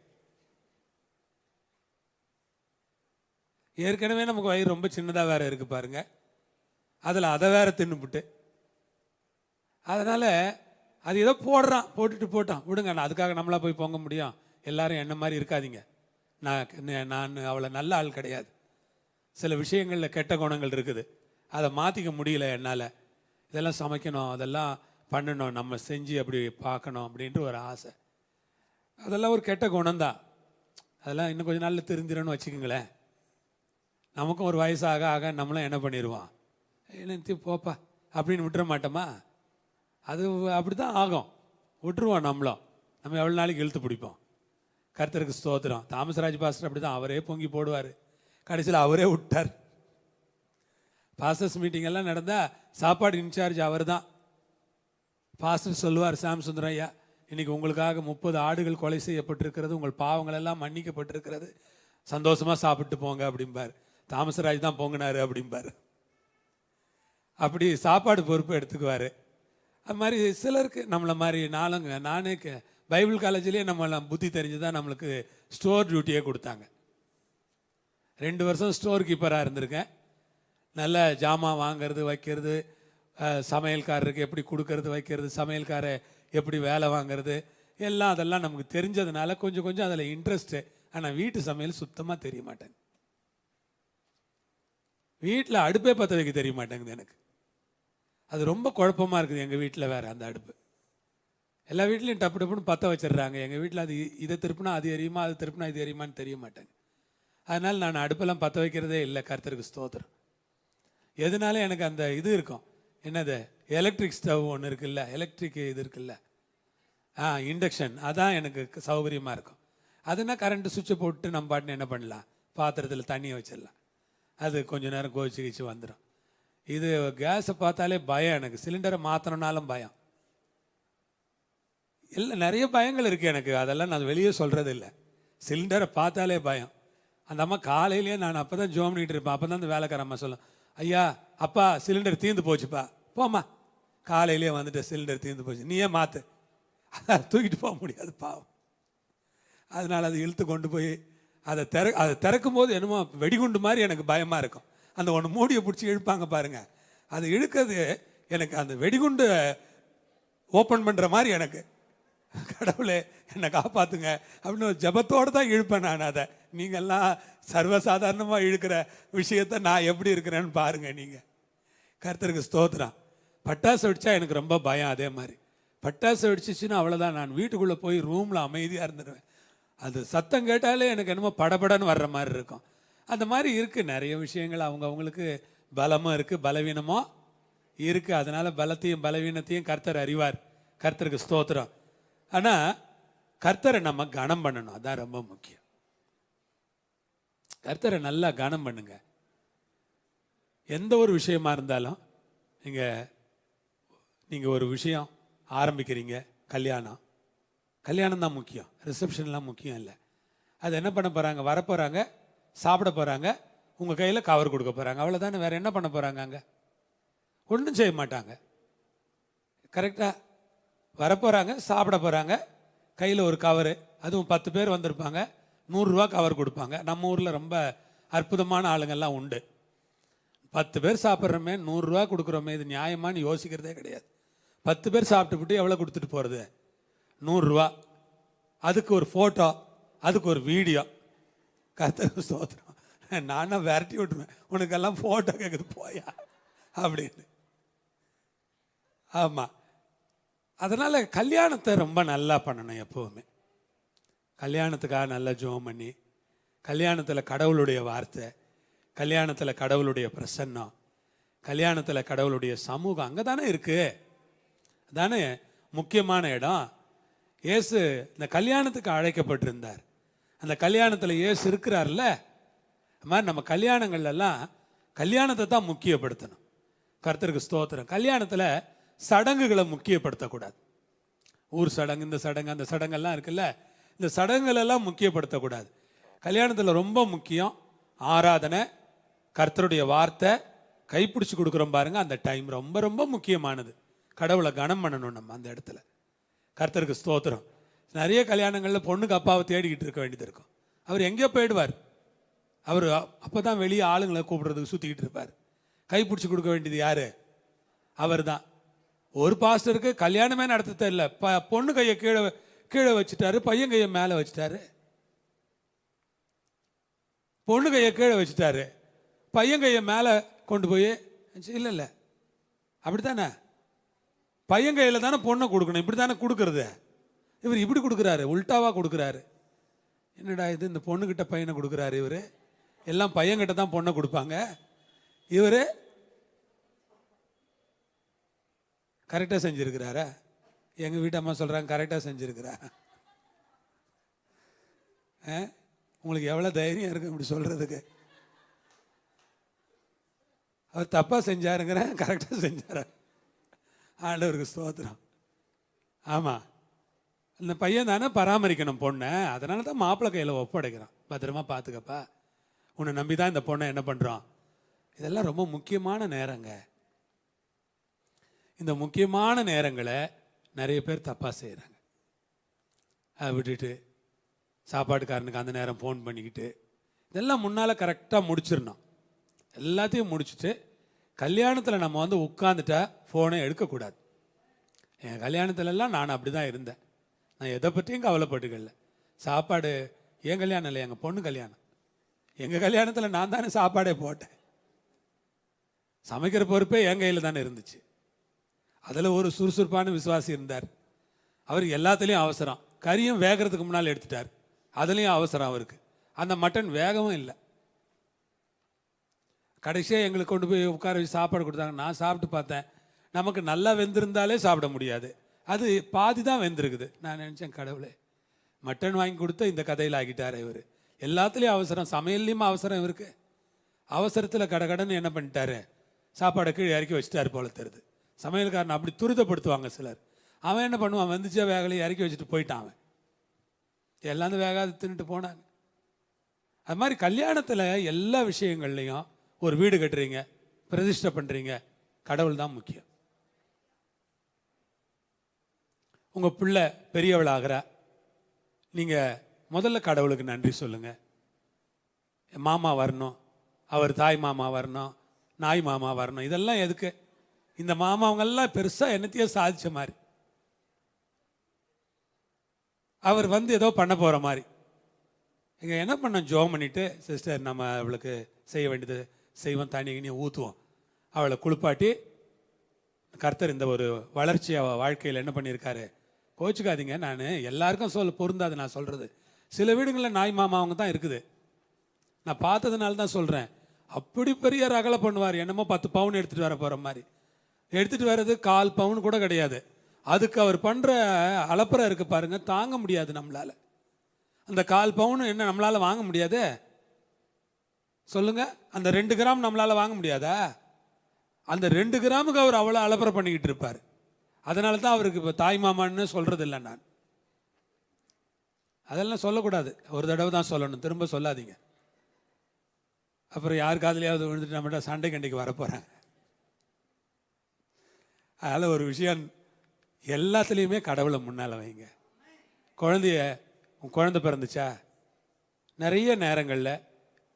ஏற்கனவே நமக்கு வயிறு ரொம்ப சின்னதாக வேறு இருக்குது பாருங்க, அதில் அதை வேற தின்னுபிட்டு. அதனால் அது ஏதோ போடுறான், போட்டான் விடுங்க. நான் அதுக்காக நம்மளா போய் பொங்க முடியும்? எல்லாரும் என்ன மாதிரி இருக்காதீங்க. நான் அவ்வளோ நல்ல ஆள் கிடையாது. சில விஷயங்களில் கெட்ட குணங்கள் இருக்குது, அதை மாற்றிக்க முடியல என்னால். இதெல்லாம் சமைக்கணும், அதெல்லாம் பண்ணணும், நம்ம செஞ்சு அப்படி பார்க்கணும் அப்படின்ட்டு ஒரு ஆசை. அதெல்லாம் ஒரு கெட்ட குணம்தான். அதெல்லாம் இன்னும் கொஞ்சம் நாளில் தெரிஞ்சிடணும்னு வச்சுக்கோங்களேன். நமக்கும் ஒரு வயசாக ஆக நம்மளும் என்ன பண்ணிடுவோம், என்ன போப்பா அப்படின்னு விட்டுற மாட்டோமா? அது அப்படி தான் ஆகும், விட்டுருவோம் நம்மளும். நம்ம எவ்வளோ நாளைக்கு இழுத்து பிடிப்போம். கர்த்தருக்கு ஸ்தோத்திரம். தாமஸ்ராஜ் பாஸ்டர் அப்படி தான், அவரே பொங்கி போடுவார், கடைசியில் அவரே விட்டார். பாஸ்டர்ஸ் மீட்டிங் எல்லாம் நடந்தால் சாப்பாடு இன்சார்ஜ் அவர் தான். பாஸ்டர் சொல்லுவார், சாம் சுந்தரம் ஐயா இன்னைக்கு உங்களுக்காக 30 ஆடுகள் கொலை செய்யப்பட்டிருக்கிறது, உங்கள் பாவங்கள் எல்லாம் மன்னிக்கப்பட்டிருக்கிறது, சந்தோஷமாக சாப்பிட்டு போங்க அப்படிம்பார். தாமஸ்ராஜ் தான் பொங்கினார் அப்படிம்பார். அப்படி சாப்பாடு பொறுப்பு எடுத்துக்குவார். அது மாதிரி சிலருக்கு நம்மளை மாதிரி நானே பைபிள் காலேஜ்லேயே நம்மளாம் புத்தி தெரிஞ்சு தான் நம்மளுக்கு ஸ்டோர் டியூட்டியே கொடுத்தாங்க. 2 வருஷம் ஸ்டோர் கீப்பராக இருந்திருக்கேன். நல்ல ஜாமான் வாங்கிறது வைக்கிறது, சமையல்காரருக்கு எப்படி கொடுக்கறது வைக்கிறது, சமையல்காரை எப்படி வேலை வாங்கிறது எல்லாம் அதெல்லாம் நமக்கு தெரிஞ்சதுனால கொஞ்சம் கொஞ்சம் அதில் இன்ட்ரெஸ்ட்டு. ஆனால் வீட்டு சமையல் சுத்தமாக தெரிய மாட்டேங்க. வீட்டில் அடுப்பே பற்ற வைக்க தெரிய மாட்டேங்குது எனக்கு. அது ரொம்ப குழப்பமாக இருக்குது. எங்கள் வீட்டில் வேறு அந்த அடுப்பு எல்லா வீட்லையும் டப்பு டப்புன்னு பற்ற வச்சிடுறாங்க. எங்கள் வீட்டில் அது இதை திருப்பினா அது எரியுமா, அது திருப்பினா இது எரியுமான்னு தெரிய மாட்டேங்க. அதனால் நான் அடுப்பெல்லாம் பற்ற வைக்கிறதே இல்லை. கர்த்தருக்கு ஸ்தோத்திரம். எதனால எனக்கு அந்த இது இருக்கும், என்னது எலக்ட்ரிக் ஸ்டவ் ஒன்று இருக்குல்ல, எலக்ட்ரிக் இது இருக்குல்ல, இண்டக்ஷன், அதான் எனக்கு சௌகரியமாக இருக்கும். அதுனா கரண்ட்டு சுவிட்சை போட்டு நம்ம பாட்டுன்னு என்ன பண்ணலாம், பாத்திரத்தில் தண்ணியை வச்சிடலாம், அது கொஞ்சம் நேரம் கோச்சிக்கிச்சு வந்துடும். இது கேஸை பார்த்தாலே பயம் எனக்கு. சிலிண்டரை மாற்றணுன்னாலும் பயம். இல்லை நிறைய பயங்கள் இருக்குது எனக்கு, அதெல்லாம் நான் வெளியே சொல்கிறது இல்லை. சிலிண்டரை பார்த்தாலே பயம். அந்த அம்மா காலையிலேயே நான் அப்போ தான் ஜோம் பண்ணிகிட்டு இருப்பேன். அப்போ தான் அந்த வேலைக்கார அம்மா சொல்லும், ஐயா அப்பா சிலிண்டர் தீர்ந்து போச்சுப்பா, போம்மா. காலையிலேயே வந்துட்டு சிலிண்டர் தீர்ந்து போச்சு, நீயே மாற்று. அதை தூக்கிட்டு போக முடியாது பாவம். அதனால் அதை இழுத்து கொண்டு போய் அதை திறக்கும் போது என்னமோ வெடிகுண்டு மாதிரி எனக்கு பயமாக இருக்கும். அந்த ஒன்று மூடியை பிடிச்சி இழுப்பாங்க பாருங்கள், அது இழுக்கிறது எனக்கு அந்த வெடிகுண்டு ஓப்பன் பண்ணுற மாதிரி எனக்கு. கடவுளே என்னை காப்பாற்றுங்க அப்படின்னு ஒரு ஜபத்தோடு தான் இழுப்பேன் நான் அதை. நீங்கள்லாம் சர்வசாதாரணமாக இழுக்கிற விஷயத்தை நான் எப்படி இருக்கிறேன்னு பாருங்கள் நீங்கள். கர்த்தருக்கு ஸ்தோத்திரம். பட்டாசு வெடிச்சா எனக்கு ரொம்ப பயம். அதே மாதிரி பட்டாசு வெடிச்சிச்சுன்னா அவ்வளோதான், நான் வீட்டுக்குள்ளே போய் ரூமில் அமைதியாக இருந்துடுவேன். அது சத்தம் கேட்டாலே எனக்கு என்னமோ படபடன்னு வர்ற மாதிரி இருக்கும். அந்த மாதிரி இருக்குது நிறைய விஷயங்கள். அவங்களுக்கு பலமும் இருக்குது, பலவீனமும் இருக்குது. அதனால் பலத்தையும் பலவீனத்தையும் கர்த்தர் அறிவார். கர்த்தருக்கு ஸ்தோத்திரம். ஆனால் கர்த்தரை நம்ம கனம் பண்ணணும், அதான் ரொம்ப முக்கியம். கர்த்தரை நல்லா கனம் பண்ணுங்க. எந்த ஒரு விஷயமா இருந்தாலும் நீங்கள் ஒரு விஷயம் ஆரம்பிக்கிறீங்க, கல்யாணம் தான் முக்கியம், ரிசப்ஷன்லாம் முக்கியம் இல்லை. அது என்ன பண்ண போகிறாங்க, வரப்போகிறாங்க, சாப்பிட போகிறாங்க, உங்கள் கையில் கவர் கொடுக்க போகிறாங்க, அவ்வளோதானே. வேறு என்ன பண்ண போகிறாங்க? அங்கே ஒன்றும் செய்ய மாட்டாங்க. கரெக்டாக வரப்போகிறாங்க, சாப்பிட போகிறாங்க, கையில் ஒரு கவரு, அதுவும் 10 பேர் வந்திருப்பாங்க, 100 ரூபா கவர் கொடுப்பாங்க. நம்ம ஊரில் ரொம்ப அற்புதமான ஆளுங்கள்லாம் உண்டு. 10 பேர் சாப்பிட்றோமே, 100 ரூபா கொடுக்குறோமே, இது நியாயமானு யோசிக்கிறதே கிடையாது. 10 பேர் சாப்பிட்டுவிட்டு எவ்வளோ கொடுத்துட்டு போகிறது? 100 ரூபா. அதுக்கு ஒரு ஃபோட்டோ, அதுக்கு ஒரு வீடியோ. கர்த்தருக்கு ஸ்தோத்திரம். நானா விரட்டி விட்டுருவேன், உனக்கெல்லாம் ஃபோட்டோ கேட்குது போயா அப்படின்னு. ஆமாம். அதனால் கல்யாணத்தை ரொம்ப நல்லா பண்ணணும் எப்போவுமே. கல்யாணத்துக்காக நல்லா ஜெபம் பண்ணி, கல்யாணத்தில் கடவுளுடைய வார்த்தை, கல்யாணத்தில் கடவுளுடைய பிரசன்னம், கல்யாணத்தில் கடவுளுடைய சமூகம் அங்கே தானே இருக்குது. தானே முக்கியமான இடம். இயேசு இந்த கல்யாணத்துக்கு அழைக்கப்பட்டிருந்தார். அந்த கல்யாணத்தில் இயேசு இருக்கிறார்ல. அது மாதிரி நம்ம கல்யாணங்கள்லாம் கல்யாணத்தை தான் முக்கியப்படுத்தணும். கர்த்தருக்கு ஸ்தோத்திரம். கல்யாணத்தில் சடங்குகளை முக்கியப்படுத்தக்கூடாது. ஊர் சடங்கு, இந்த சடங்கு, அந்த சடங்கெல்லாம் இருக்குல்ல, இந்த சடங்குகளெல்லாம் முக்கியப்படுத்தக்கூடாது. கல்யாணத்தில் ரொம்ப முக்கியம் ஆராதனை, கர்த்தருடைய வார்த்தை, கைப்பிடிச்சு கொடுக்குறோம் பாருங்க, அந்த டைம் ரொம்ப ரொம்ப முக்கியமானது. கடவுளை கனம் பண்ணணும் நம்ம அந்த இடத்துல. கர்த்தருக்கு ஸ்தோத்திரம். நிறைய கல்யாணங்களில் பொண்ணுக்கு அப்பாவை தேடிக்கிட்டு இருக்க வேண்டியது இருக்கும். அவர் எங்கேயோ போயிடுவார். அவர் அப்போ தான் வெளியே ஆளுங்களை கூப்பிடுறதுக்கு சுற்றிக்கிட்டு இருப்பார். கைப்பிடிச்சி கொடுக்க வேண்டியது யார்? அவர் தான். ஒரு பாஸ்டருக்கு கல்யாணமே நடத்த தெரியல. பொண்ணு கையை கீழே வச்சுட்டாரு, பையன் கையை மேலே வச்சுட்டாரு. பொண்ணு கையை கீழே வச்சுட்டாரு, பையன் கையை மேலே கொண்டு போய், இல்லை அப்படி தானே, பையன் கையில் தானே பொண்ணை கொடுக்கணும், இப்படி தானே கொடுக்கறது. இவர் இப்படி கொடுக்குறாரு, உல்டாவாக கொடுக்குறாரு. என்னடா இது, இந்த பொண்ணுக்கிட்ட பையனை கொடுக்குறாரு இவர். எல்லாம் பையன்கிட்ட தான் பொண்ணை கொடுப்பாங்க. இவர் கரெக்டாக செஞ்சுருக்கிறாரா? எங்கள் வீட்டு அம்மா சொல்கிறாங்க கரெக்டாக செஞ்சுருக்கிறா. உங்களுக்கு எவ்வளோ தைரியம் இருக்கு இப்படி சொல்கிறதுக்கு? அவர் தப்பாக செஞ்சாருங்கிறேன், கரெக்டாக செஞ்சார். ஆண்டவருக்கு ஸ்தோத்திரம். ஆமாம், அந்த பையன் தானே பராமரிக்கணும் பொண்ணை. அதனால தான் மாப்பிள்ளை கையில் ஒப்படைக்கிறான். பத்திரமா பார்த்துக்கப்பா, உன்னை நம்பி தான் இந்த பொண்ணை என்ன பண்ணுறோம். இதெல்லாம் ரொம்ப முக்கியமான நேரங்க. இந்த முக்கியமான நேரங்களை நிறைய பேர் தப்பாக செய்கிறாங்க. அதை விட்டுட்டு சாப்பாட்டுக்காரனுக்கு அந்த நேரம் ஃபோன் பண்ணிக்கிட்டு, இதெல்லாம் முன்னால் கரெக்டாக முடிச்சிடணும். எல்லாத்தையும் முடிச்சுட்டு கல்யாணத்தில் நம்ம வந்து உட்காந்துட்டா ஃபோனை எடுக்கக்கூடாது. என் கல்யாணத்துலலாம் நான் அப்படி தான் இருந்தேன். நான் எதை பற்றியும் கவலைப்பட்டுக்கல. சாப்பாடு என் கல்யாணம் இல்லை, எங்கள் பொண்ணு கல்யாணம். எங்கள் கல்யாணத்தில் நான் தானே சாப்பாடே போட்டேன். சமைக்கிற பொறுப்பே என் கையில் தானே இருந்துச்சு. அதில் ஒரு சுறுசுறுப்பான விசுவாசி இருந்தார். அவர் எல்லாத்துலேயும் அவசரம். கறியும் வேகிறதுக்கு முன்னால் எடுத்துட்டார், அதுலேயும் அவசரம் அவருக்கு. அந்த மட்டன் வேகவும் இல்லை. கடைசியாக எங்களுக்கு கொண்டு போய் உட்கார வச்சு சாப்பாடு கொடுத்தாங்க. நான் சாப்பிட்டு பார்த்தேன், நமக்கு நல்லா வெந்திருந்தாலே சாப்பிட முடியாது, அது பாதி தான் வெந்திருக்குது. நான் நினச்சேன், கடவுளே, மட்டன் வாங்கி கொடுத்த இந்த கதையில் ஆகிட்டார் இவர். எல்லாத்துலேயும் அவசரம், சமையல்லையும் அவசரம் இவருக்கு. அவசரத்தில் கடகடன்னு என்ன பண்ணிட்டாரு, சாப்பாடை கீழே இறக்கி வச்சுட்டாரு போல தருது. சமையல்காரன் அப்படி துரிதப்படுத்துவாங்க சிலர். அவன் என்ன பண்ணுவான், வந்துச்சா வேகலையும் இறக்கி வச்சுட்டு போயிட்டான். அவன் எல்லாம் வேகாது தின்னுட்டு போனாங்க. அது மாதிரி கல்யாணத்தில் எல்லா விஷயங்கள்லையும், ஒரு வீடு கட்டுறீங்க, பிரதிஷ்டை பண்ணுறீங்க, கடவுள் தான் முக்கியம். உங்கள் பிள்ளை பெரியவளாகிறா, நீங்கள் முதல்ல கடவுளுக்கு நன்றி சொல்லுங்கள். மாமா வரணும், அவர் தாய் மாமா வரணும், நாய் மாமா வரணும். இதெல்லாம் எதுக்கு? இந்த மாமாவங்கெல்லாம் பெருசாக என்னத்தையோ சாதிச்ச மாதிரி, அவர் வந்து ஏதோ பண்ண போகிற மாதிரி. இங்கே என்ன பண்ணோம், ஜோம் பண்ணிவிட்டு, சிஸ்டர் நம்ம அவளுக்கு செய்ய வேண்டியது செய்வோம், தண்ணி கிணியை ஊற்றுவோம், அவளை குளிப்பாட்டி, கர்த்தர் இந்த ஒரு வளர்ச்சி அவள் வாழ்க்கையில் என்ன பண்ணியிருக்காரு. கோச்சுக்காதீங்க, நான் எல்லாருக்கும் பொருந்தாது நான் சொல்கிறது. சில வீடுகளில் நாய் மாமா அவங்க தான் இருக்குது. நான் பார்த்ததுனால தான் சொல்கிறேன். அப்படி பெரிய ரகலை பண்ணுவார், என்னமோ 10 பவுன் எடுத்துகிட்டு வர போகிற மாதிரி. எடுத்துகிட்டு வர்றது 1/4 பவுன் கூட கிடையாது. அதுக்கு அவர் பண்ணுற அலப்பறை இருக்கு பாருங்க, தாங்க முடியாது நம்மளால். அந்த 1/4 பவுன் என்ன நம்மளால் வாங்க முடியாது சொல்லுங்க? அந்த 2 கிராம் நம்மளால் வாங்க முடியாதா? அந்த 2 கிராமுக்கு அவர் அவ்வளோ அலப்பறை பண்ணிக்கிட்டு இருப்பார். அதனால தான் அவருக்கு இப்போ தாய் மாமான்னு சொல்கிறது இல்லை. நான் அதெல்லாம் சொல்லக்கூடாது, ஒரு தடவை தான் சொல்லணும், திரும்ப சொல்லாதீங்க. அப்புறம் யார் காதுலையாவது விழுந்துட்டு நம்மகிட்ட சண்டை கண்டிக்கு வரப்போகிறேன். அதில் ஒரு விஷயம், எல்லாத்துலேயுமே கடவுளை முன்னால் வைங்க. குழந்தை பிறந்துச்சா, நிறைய நேரங்களில்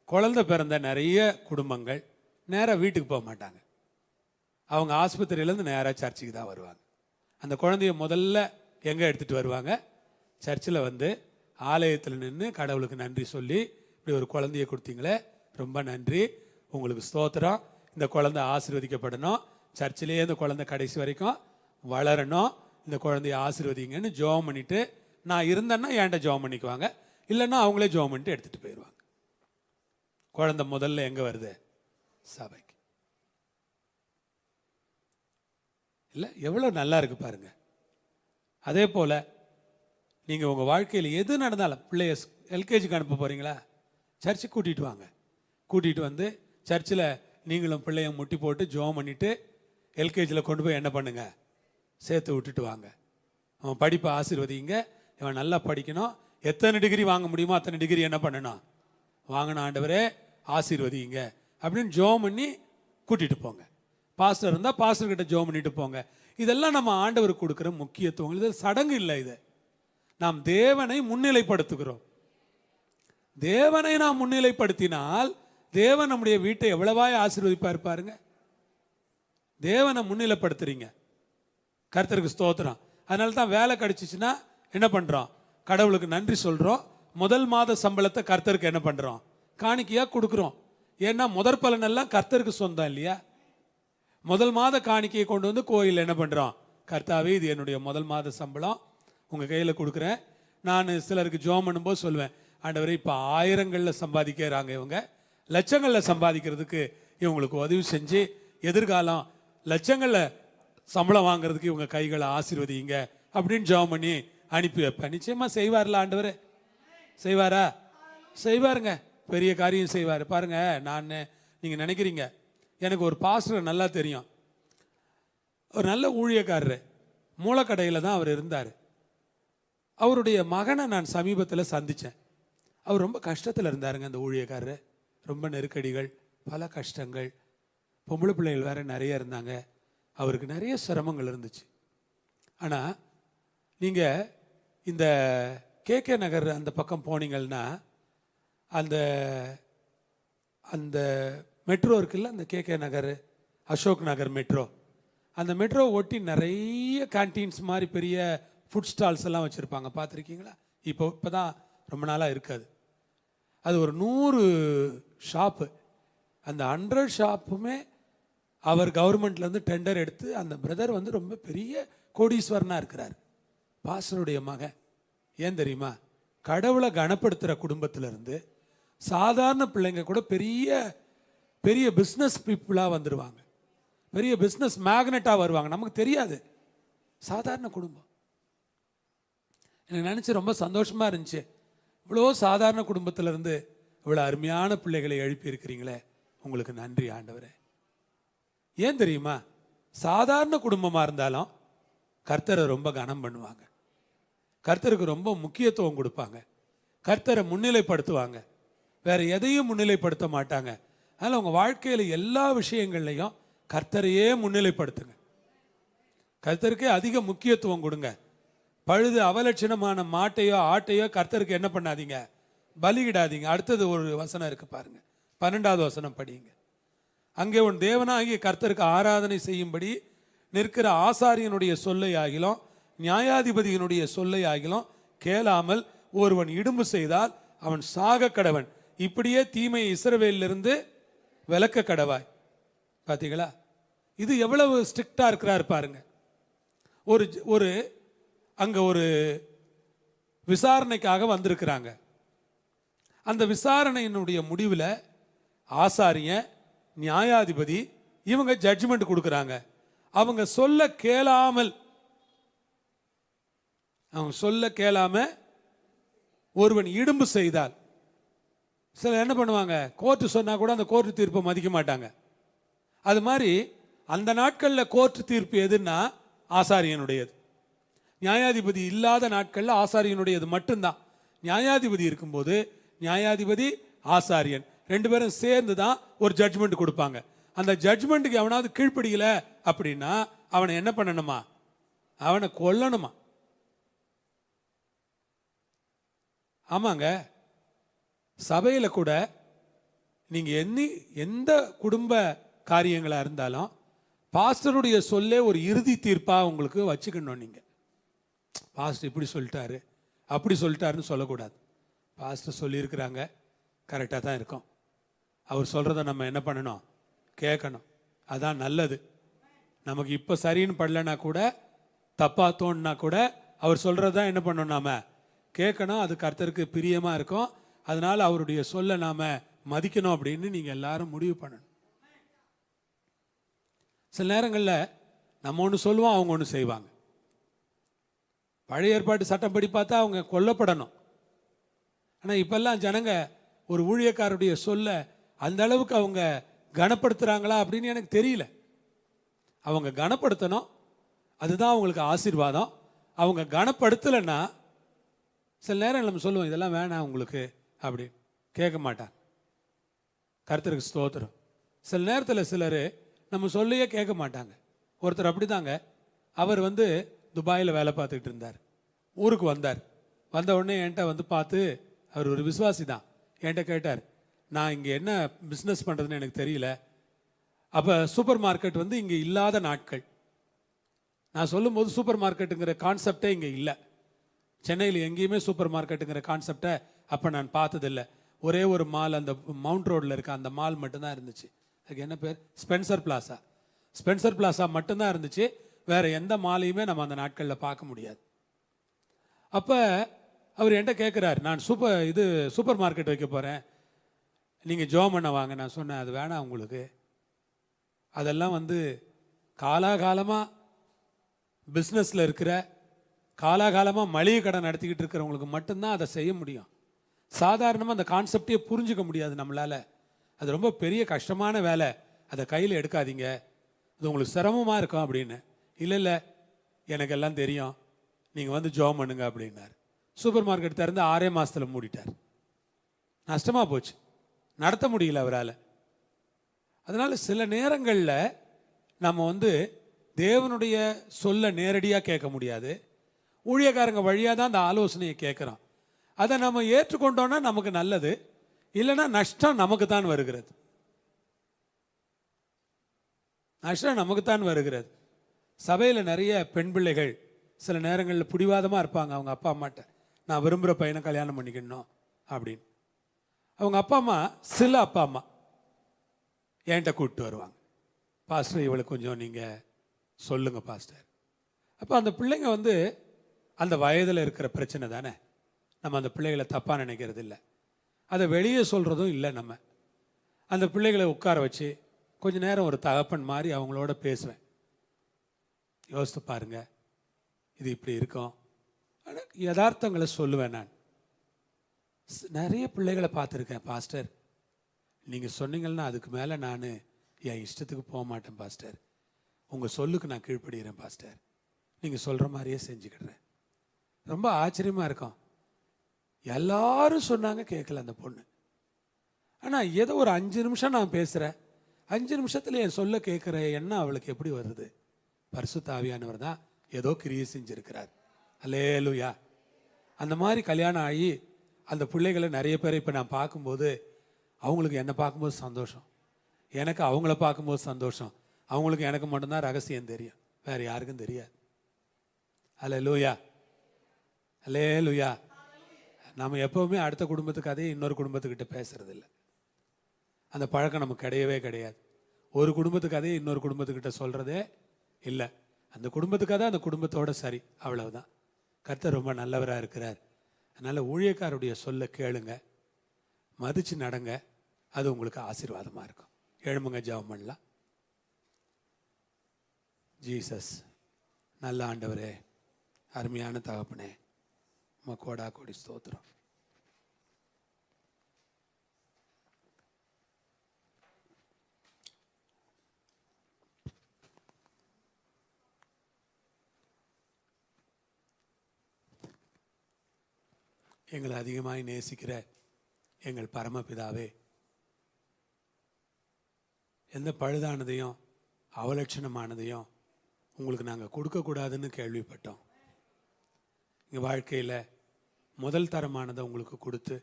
குழந்தை பிறந்த நிறைய குடும்பங்கள் நேராக வீட்டுக்கு போக மாட்டாங்க. அவங்க ஆஸ்பத்திரியிலேருந்து நேராக சர்ச்சுக்கு தான் வருவாங்க. அந்த குழந்தைய முதல்ல எங்கே எடுத்துகிட்டு வருவாங்க? சர்ச்சில் வந்து ஆலயத்தில் நின்று கடவுளுக்கு நன்றி சொல்லி, இப்படி ஒரு குழந்தைய கொடுத்தீங்களே ரொம்ப நன்றி, உங்களுக்கு ஸ்தோத்திரம், இந்த குழந்தை ஆசீர்வதிக்கப்படணும், சர்ச்சிலேயே இந்த குழந்தை கடைசி வரைக்கும் வளரணும், இந்த குழந்தைய ஆசீர்வதிங்கன்னு ஜெபம் பண்ணிவிட்டு, நான் இருந்தேன்னா என்கிட்ட ஜெபம் பண்ணிக்குவாங்க, இல்லைன்னா அவங்களே ஜெபம் பண்ணிட்டு எடுத்துகிட்டு போயிடுவாங்க. குழந்தை முதல்ல எங்கே வருது? சபைக்கு. இல்லை, எவ்வளோ நல்லா இருக்கு பாருங்க. அதே போல் நீங்கள் உங்கள் வாழ்க்கையில் எது நடந்தாலும், பிள்ளைய எல்கேஜிக்கு அனுப்ப போகிறீங்களா, சர்ச்சுக்கு கூட்டிகிட்டு வாங்க. கூட்டிகிட்டு வந்து சர்ச்சில் நீங்களும் பிள்ளைய முட்டி போட்டு ஜெபம் பண்ணிவிட்டு எல்கேஜியில் கொண்டு போய் என்ன பண்ணுங்க? சேர்த்து விட்டுட்டு வாங்க. அவன் படிப்பை ஆசீர்வதிங்க, இவன் நல்லா படிக்கணும், எத்தனை டிகிரி வாங்க முடியுமோ அத்தனை டிகிரி என்ன பண்ணணும்? வாங்கின ஆண்டவரே ஆசீர்வதிங்க அப்படின்னு ஜெபம் பண்ணி கூட்டிகிட்டு போங்க. பாஸ்டர் இருந்தால் பாஸ்டர்கிட்ட ஜெபம் பண்ணிட்டு போங்க. இதெல்லாம் நம்ம ஆண்டவருக்கு கொடுக்குற முக்கியத்துவம். இது சடங்கு இல்லை, இது நாம் தேவனை முன்னிலைப்படுத்துகிறோம். தேவனை நாம் முன்னிலைப்படுத்தினால் தேவன் நம்முடைய வீட்டை எவ்வளவாய் ஆசீர்வதிப்பார் பாருங்க. தேவனை முன்னிலைப்படுத்துறீங்க, கர்த்தருக்கு ஸ்தோத்திரம். அதனால தான் வேலை கிடைச்சிச்சுன்னா என்ன பண்ணுறோம்? கடவுளுக்கு நன்றி சொல்கிறோம். முதல் மாத சம்பளத்தை கர்த்தருக்கு என்ன பண்ணுறோம்? காணிக்கையாக கொடுக்குறோம். ஏன்னா முதற் பலனெல்லாம் கர்த்தருக்கு சொந்தம் இல்லையா? முதல் மாத காணிக்கையை கொண்டு வந்து கோயில் என்ன பண்ணுறோம்? கர்த்தாவே, இது என்னுடைய முதல் மாத சம்பளம் உங்கள் கையில் கொடுக்குறேன். நான் சிலருக்கு ஜெபம் பண்ணும்போது சொல்லுவேன், ஆண்டவரே இப்போ 1000ங்களில் சம்பாதிக்கிறாங்க, இவங்க லட்சங்களில் சம்பாதிக்கிறதுக்கு இவங்களுக்கு உதவி செஞ்சு எதிர்காலம் லட்சங்களில் சம்பளம் வாங்குறதுக்கு இவங்க கைகளை ஆசீர்வதிங்க அப்படின்னு ஜெபம் பண்ணி அனுப்பி வைப்பேன். நிச்சயமாக செய்வார்ல ஆண்டவர்? செய்வாரா? செய்வாருங்க, பெரிய காரியம் செய்வார். பாருங்க, நான் நீங்கள் நினைக்கிறீங்க எனக்கு ஒரு பாஸ்டர் நல்லா தெரியும், ஒரு நல்ல ஊழியக்காரர், மூலக்கடையில் தான் அவர் இருந்தார். அவருடைய மகனை நான் சமீபத்தில் சந்தித்தேன். அவர் ரொம்ப கஷ்டத்தில் இருந்தாருங்க. அந்த ஊழியக்காரர் ரொம்ப நெருக்கடிகள், பல கஷ்டங்கள், பொம்பளை பிள்ளைகள் வேறு நிறைய இருந்தாங்க, அவருக்கு நிறைய சிரமங்கள் இருந்துச்சு. ஆனால் நீங்கள் இந்த கேகே நகர் அந்த பக்கம் போனீங்கன்னா அந்த அந்த மெட்ரோ இருக்குல்ல, அந்த கேகே நகர், அசோக் நகர் மெட்ரோ, அந்த மெட்ரோ ஒட்டி நிறைய கேன்டீன்ஸ் மாதிரி பெரிய ஃபுட் ஸ்டால்ஸ் எல்லாம் வச்சுருப்பாங்க. பார்த்துருக்கீங்களா? இப்போ தான் ரொம்ப நாளாக இருக்காது. அது ஒரு 100 ஷாப்பு. அந்த 100 ஷாப்புமே அவர் கவர்மெண்ட்லேருந்து டெண்டர் எடுத்து, அந்த பிரதர் வந்து ரொம்ப பெரிய கோடீஸ்வரனாக இருக்கிறார், பாஸ்டருடைய மகன். ஏன் தெரியுமா? கடவுளை கனப்படுத்துகிற குடும்பத்திலேருந்து சாதாரண பிள்ளைங்க கூட பெரிய பெரிய பிஸ்னஸ் பீப்புளாக வந்துடுவாங்க, பெரிய பிஸ்னஸ் மேக்னெட்டாக வருவாங்க. நமக்கு தெரியாது, சாதாரண குடும்பம். எனக்கு நினச்சி ரொம்ப சந்தோஷமாக இருந்துச்சு. இவ்வளோ சாதாரண குடும்பத்திலேருந்து இவ்வளோ அருமையான பிள்ளைகளை எழுப்பி இருக்கிறீங்களே, உங்களுக்கு நன்றி ஆண்டவரே. ஏன் தெரியுமா? சாதாரண குடும்பமாக இருந்தாலும் கர்த்தரை ரொம்ப கனம் பண்ணுவாங்க, கர்த்தருக்கு ரொம்ப முக்கியத்துவம் கொடுப்பாங்க, கர்த்தரை முன்னிலைப்படுத்துவாங்க, வேற எதையும் முன்னிலைப்படுத்த மாட்டாங்க. அதனால் உங்கள் வாழ்க்கையில் எல்லா விஷயங்கள்லையும் கர்த்தரையே முன்னிலைப்படுத்துங்க, கர்த்தருக்கே அதிக முக்கியத்துவம் கொடுங்க. பழுது அவலட்சணமான மாட்டையோ ஆட்டையோ கர்த்தருக்கு என்ன பண்ணாதீங்க? பலியிடாதீங்க. அடுத்தது ஒரு வசனம் இருக்கு பாருங்க, 12வது வசனம் படிங்க. அங்கே உன் தேவனாகிய கர்த்தருக்கு ஆராதனை செய்யும்படி நிற்கிற ஆசாரியனுடைய சொல்லை ஆகிலும் நியாயாதிபதியினுடைய சொல்லை ஆகிலும் கேளாமல் ஒருவன் இடும்பு செய்தால் அவன் சாக கடவன். இப்படியே தீமையை இஸ்ரவேலிலிருந்து விலக்க கடவாய். பார்த்தீங்களா? இது எவ்வளவு ஸ்ட்ரிக்டா இருக்கிறார் பாருங்க. ஒரு அங்க ஒரு விசாரணைக்காக வந்திருக்கிறாங்க. அந்த விசாரணையினுடைய முடிவில் ஆசாரியன், நியாயாதிபதி இவங்க ஜட்ஜ்மெண்ட் கொடுக்குறாங்க. அவங்க சொல்ல கேளாம ஒருவன் இடும்பு செய்தால், சில என்ன பண்ணுவாங்க, கோர்ட்டு சொன்னா கூட அந்த கோர்ட்டு தீர்ப்பை மதிக்க மாட்டாங்க. அது மாதிரி அந்த நாட்களில் கோர்ட்டு தீர்ப்பு எதுன்னா ஆசாரியனுடையது. நியாயாதிபதி இல்லாத நாட்களில் ஆசாரியனுடையது மட்டும்தான். நியாயாதிபதி இருக்கும்போது நியாயாதிபதி, ஆசாரியன் ரெண்டு பேரும் சேர்ந்து தான் ஒரு ஜட்ஜ்மெண்ட் கொடுப்பாங்க. அந்த ஜட்ஜ்மெண்ட்டுக்கு எவனாவது கீழ்ப்படியல அப்படின்னா அவனை என்ன பண்ணணுமா? அவனை கொல்லணுமா? ஆமாங்க, சபையில கூட நீங்க எந்த குடும்ப காரியங்களா இருந்தாலும் பாஸ்டருடைய சொல்லே ஒரு இறுதி தீர்ப்பா உங்களுக்கு வச்சுக்கணும். நீங்க பாஸ்டர் இப்படி சொல்லிட்டாரு, அப்படி சொல்லிட்டாருன்னு சொல்லக்கூடாது. பாஸ்டர் சொல்லியிருக்கிறாங்க, கரெக்டாக தான் இருக்கும். அவர் சொல்றத நம்ம என்ன பண்ணணும்? கேட்கணும். அதான் நல்லது. நமக்கு இப்போ சரின்னு படலைன்னா கூட, தப்பா தோணுனா கூட அவர் சொல்றதான் என்ன பண்ணணும்? நாம கேட்கணும். அது கர்த்தருக்கு பிரியமா இருக்கும். அதனால அவருடைய சொல்ல நாம மதிக்கணும் அப்படின்னு நீங்க எல்லாரும் முடிவு பண்ணணும். சில நேரங்களில் நம்ம ஒன்று சொல்லுவோம், அவங்க ஒன்று செய்வாங்க. பழைய ஏற்பாட்டு சட்டப்படி பார்த்தா அவங்க கொல்லப்படணும். ஆனால் இப்பெல்லாம் ஜனங்க ஒரு ஊழியக்காரருடைய சொல்ல அந்த அளவுக்கு அவங்க கனப்படுத்துறாங்களா அப்படின்னு எனக்கு தெரியல. அவங்க கனப்படுத்தணும், அதுதான் அவங்களுக்கு ஆசீர்வாதம். அவங்க கனப்படுத்தலைன்னா சில நேரம் நம்ம சொல்லுவோம், இதெல்லாம் வேணாம் உங்களுக்கு அப்படி கேட்க மாட்டாங்க. கர்த்தருக்கு ஸ்தோத்திரம். சில நேரத்தில் சிலர் நம்ம சொல்லியே கேட்க மாட்டாங்க. ஒருத்தர் அப்படிதாங்க. அவர் துபாயில் வேலை பார்த்துக்கிட்டு இருந்தார். ஊருக்கு வந்தார். வந்த உடனே என்கிட்ட பார்த்து, அவர் ஒரு விசுவாசி தான், என்கிட்ட கேட்டார், நான் இங்கே என்ன பிஸ்னஸ் பண்ணுறதுன்னு எனக்கு தெரியல. அப்போ சூப்பர் மார்க்கெட் இங்கே இல்லாத நாட்கள். நான் சொல்லும்போது சூப்பர் மார்க்கெட்டுங்கிற கான்செப்டே இங்கே இல்லை. சென்னையில் எங்கேயுமே சூப்பர் மார்க்கெட்டுங்கிற கான்செப்டை அப்போ நான் பார்த்ததில்லை. ஒரே ஒரு மால், அந்த மவுண்ட் ரோடில் இருக்க அந்த மால் மட்டும்தான் இருந்துச்சு. அதுக்கு என்ன பேர்? Spencer plaza. ஸ்பென்சர் பிளாசா மட்டும்தான் இருந்துச்சு. வேற எந்த மாலையுமே நம்ம அந்த நாட்களில் பார்க்க முடியாது. அப்போ அவர் என்கிட்ட கேட்குறாரு, நான் சூப்பர் மார்க்கெட் வைக்க போகிறேன், நீங்கள் ஜோம் பண்ண வாங்க. நான் சொன்னேன், அது வேணாம் உங்களுக்கு. அதெல்லாம் காலாகாலமாக பிஸ்னஸில் இருக்கிற, காலாகாலமாக மளிகை கடை நடத்திக்கிட்டு இருக்கிறவங்களுக்கு மட்டும்தான் அதை செய்ய முடியும். சாதாரணமாக அந்த கான்செப்டே புரிஞ்சுக்க முடியாது நம்மளால். அது ரொம்ப பெரிய கஷ்டமான வேலை, அதை கையில் எடுக்காதீங்க, அது உங்களுக்கு சிரமமாக இருக்கும் அப்படின்னு. இல்லை எனக்கு எல்லாம் தெரியும், நீங்கள் ஜோம் பண்ணுங்க அப்படின்னாரு. சூப்பர் மார்க்கெட் திறந்து 6 மாதத்தில் மூடிட்டார். நஷ்டமாக போச்சு, நடத்த முடியல அவரால். அதனால் சில நேரங்களில் நம்ம தேவனுடைய சொல்ல நேரடியாக கேட்க முடியாது. ஊழியக்காரங்க வழியாக தான் அந்த ஆலோசனையை கேட்குறோம். அதை நம்ம ஏற்றுக்கொண்டோன்னா நமக்கு நல்லது, இல்லைன்னா நஷ்டம் நமக்கு தான் வருகிறது. நஷ்டம் நமக்கு தான் வருகிறது. சபையில் நிறைய பெண் பிள்ளைகள் சில நேரங்களில் பிடிவாதமாக இருப்பாங்க. அவங்க அப்பா அம்மாட்ட, நான் விரும்புகிற பையனை கல்யாணம் பண்ணிக்கணும் அப்படின்னு. அவங்க அப்பா அம்மா, சில அப்பா அம்மா என்கிட்ட கூப்பிட்டு வருவாங்க, பாஸ்டர் இவளுக்கு கொஞ்சம் நீங்கள் சொல்லுங்க பாஸ்டர். அப்போ அந்த பிள்ளைங்க அந்த வயதில் இருக்கிற பிரச்சனை தானே. நம்ம அந்த பிள்ளைகளை தப்பாக நினைக்கிறது இல்லை, அதை வெளியே சொல்கிறதும் இல்லை. நம்ம அந்த பிள்ளைகளை உட்கார வச்சு கொஞ்ச நேரம் ஒரு தகப்பன் மாதிரி அவங்களோட பேசுவேன். யோசித்து பாருங்க, இது இப்படி இருக்கும். ஆனால் யதார்த்தங்களை சொல்லுவேன். நான் நிறைய பிள்ளைகளை பார்த்துருக்கேன். பாஸ்டர் நீங்கள் சொன்னீங்கன்னா அதுக்கு மேலே நான் என் இஷ்டத்துக்கு போக மாட்டேன் பாஸ்டர், உங்கள் சொல்லுக்கு நான் கீழ்ப்படுகிறேன் பாஸ்டர், நீங்கள் சொல்கிற மாதிரியே செஞ்சுக்கிடுறேன். ரொம்ப ஆச்சரியமாக இருக்கும். எல்லாரும் சொன்னாங்க, கேட்கல அந்த பொண்ணு. ஆனால் ஏதோ ஒரு 5 நிமிஷம் நான் பேசுகிறேன், 5 நிமிஷத்தில் என் சொல்ல கேட்குற எண்ணம் அவளுக்கு எப்படி வருது? பரிசுத்த ஆவியானவர் தான் ஏதோ கிரியை செஞ்சிருக்கிறார். அல்லேலூயா. அந்த மாதிரி கல்யாணம் ஆகி அந்த பிள்ளைகளை நிறைய பேரை இப்போ நான் பார்க்கும்போது, அவங்களுக்கு என்னை பார்க்கும்போது சந்தோஷம், எனக்கு அவங்கள பார்க்கும்போது சந்தோஷம். அவங்களுக்கு எனக்கு மட்டும்தான் ரகசியம் தெரியும், வேற யாருக்கும் தெரியாது. அல்லேலூயா, அல்லேலூயா. நம்ம எப்பவுமே அடுத்த குடும்பத்துக்கு அதே இன்னொரு குடும்பத்துக்கிட்ட பேசுறது இல்லை. அந்த பழக்கம் நமக்கு கிடையவே கிடையாது. ஒரு குடும்பத்துக்கு அதே இன்னொரு குடும்பத்துக்கிட்ட சொல்றதே இல்லை. அந்த குடும்பத்துக்கு அதை அந்த குடும்பத்தோட சரி, அவ்வளவுதான். கர்த்தர் ரொம்ப நல்லவராக இருக்கிறார். அதனால ஊழியக்காரருடைய சொல்ல கேளுங்க. மதித்து நடங்க. அது உங்களுக்கு ஆசீர்வாதமாக இருக்கும். எழும்புங்க, ஜெபம் பண்ணலாம். ஜீசஸ், நல்ல ஆண்டவரே, அருமையான தகப்பனே, உமக்கு கோடா கோடி ஸ்தோத்திரம். எங்களை அதிகமாய் நேசிக்கிற எங்கள் பரமபிதாவே, எந்த பழுதானதையும் அவலட்சணமானதையும் உங்களுக்கு நாங்கள் கொடுக்கக்கூடாதுன்னு கேள்விப்பட்டோம். எங்கள் வாழ்க்கையில் முதல் தரமானதை உங்களுக்கு கொடுத்து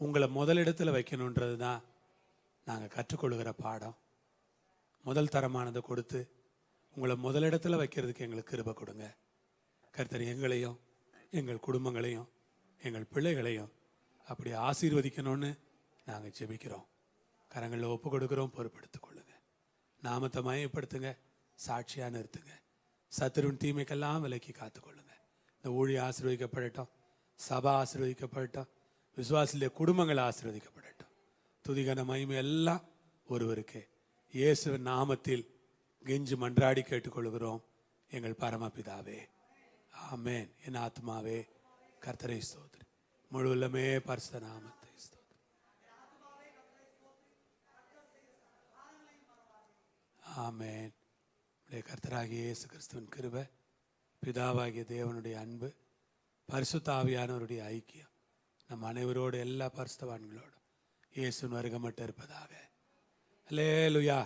உங்களை முதலிடத்தில் வைக்கணுன்றது தான் நாங்கள் கற்றுக்கொள்கிற பாடம். முதல் தரமானதை கொடுத்து உங்களை முதலிடத்தில் வைக்கிறதுக்கு எங்களுக்கு கிருபை கொடுங்க கர்த்தர். எங்களையும் எங்கள் குடும்பங்களையும் எங்கள் பிள்ளைகளையும் அப்படி ஆசீர்வதிக்கணும்னு நாங்கள் ஜெபிக்கிறோம். கரங்களில் ஒப்பு கொடுக்குறோம். பொறுப்படுத்திக் கொள்ளுங்க. நாமத்தை மயப்படுத்துங்க. சாட்சியாக நிறுத்துங்க. சத்துருவின் தீமைக்கெல்லாம் விலக்கி காத்துக்கொள்ளுங்க. இந்த ஊழிய ஆசீர்வதிக்கப்படட்டும். சபை ஆசீர்வதிக்கப்படட்டும். விசுவாசிலே குடும்பங்கள் ஆசீர்வதிக்கப்படட்டும். துதிகன மகிமை எல்லாம் ஒருவருக்கு இயேசுவின் நாமத்தில் கெஞ்சி மன்றாடி கேட்டுக்கொள்கிறோம் எங்கள் பரமபிதாவே, ஆமென். என் ஆத்மாவே கர்த்தரை ஸ்தோத்திரி, முழு உள்ளமே பரிசுத்த நாமத்தை ஸ்தோத்திரி. ஆமென். கர்த்தராகிய இயேசு கிறிஸ்துவின் கிருபை, பிதாவாகிய தேவனுடைய அன்பு, பரிசுத்த ஆவியானவருடைய ஐக்கியம் நம் அனைவரோடு எல்லா பரிசுத்தவான்களோடும் இயேசுவின் வருகை மட்டும் இருப்பதாக. அல்லேலூயா.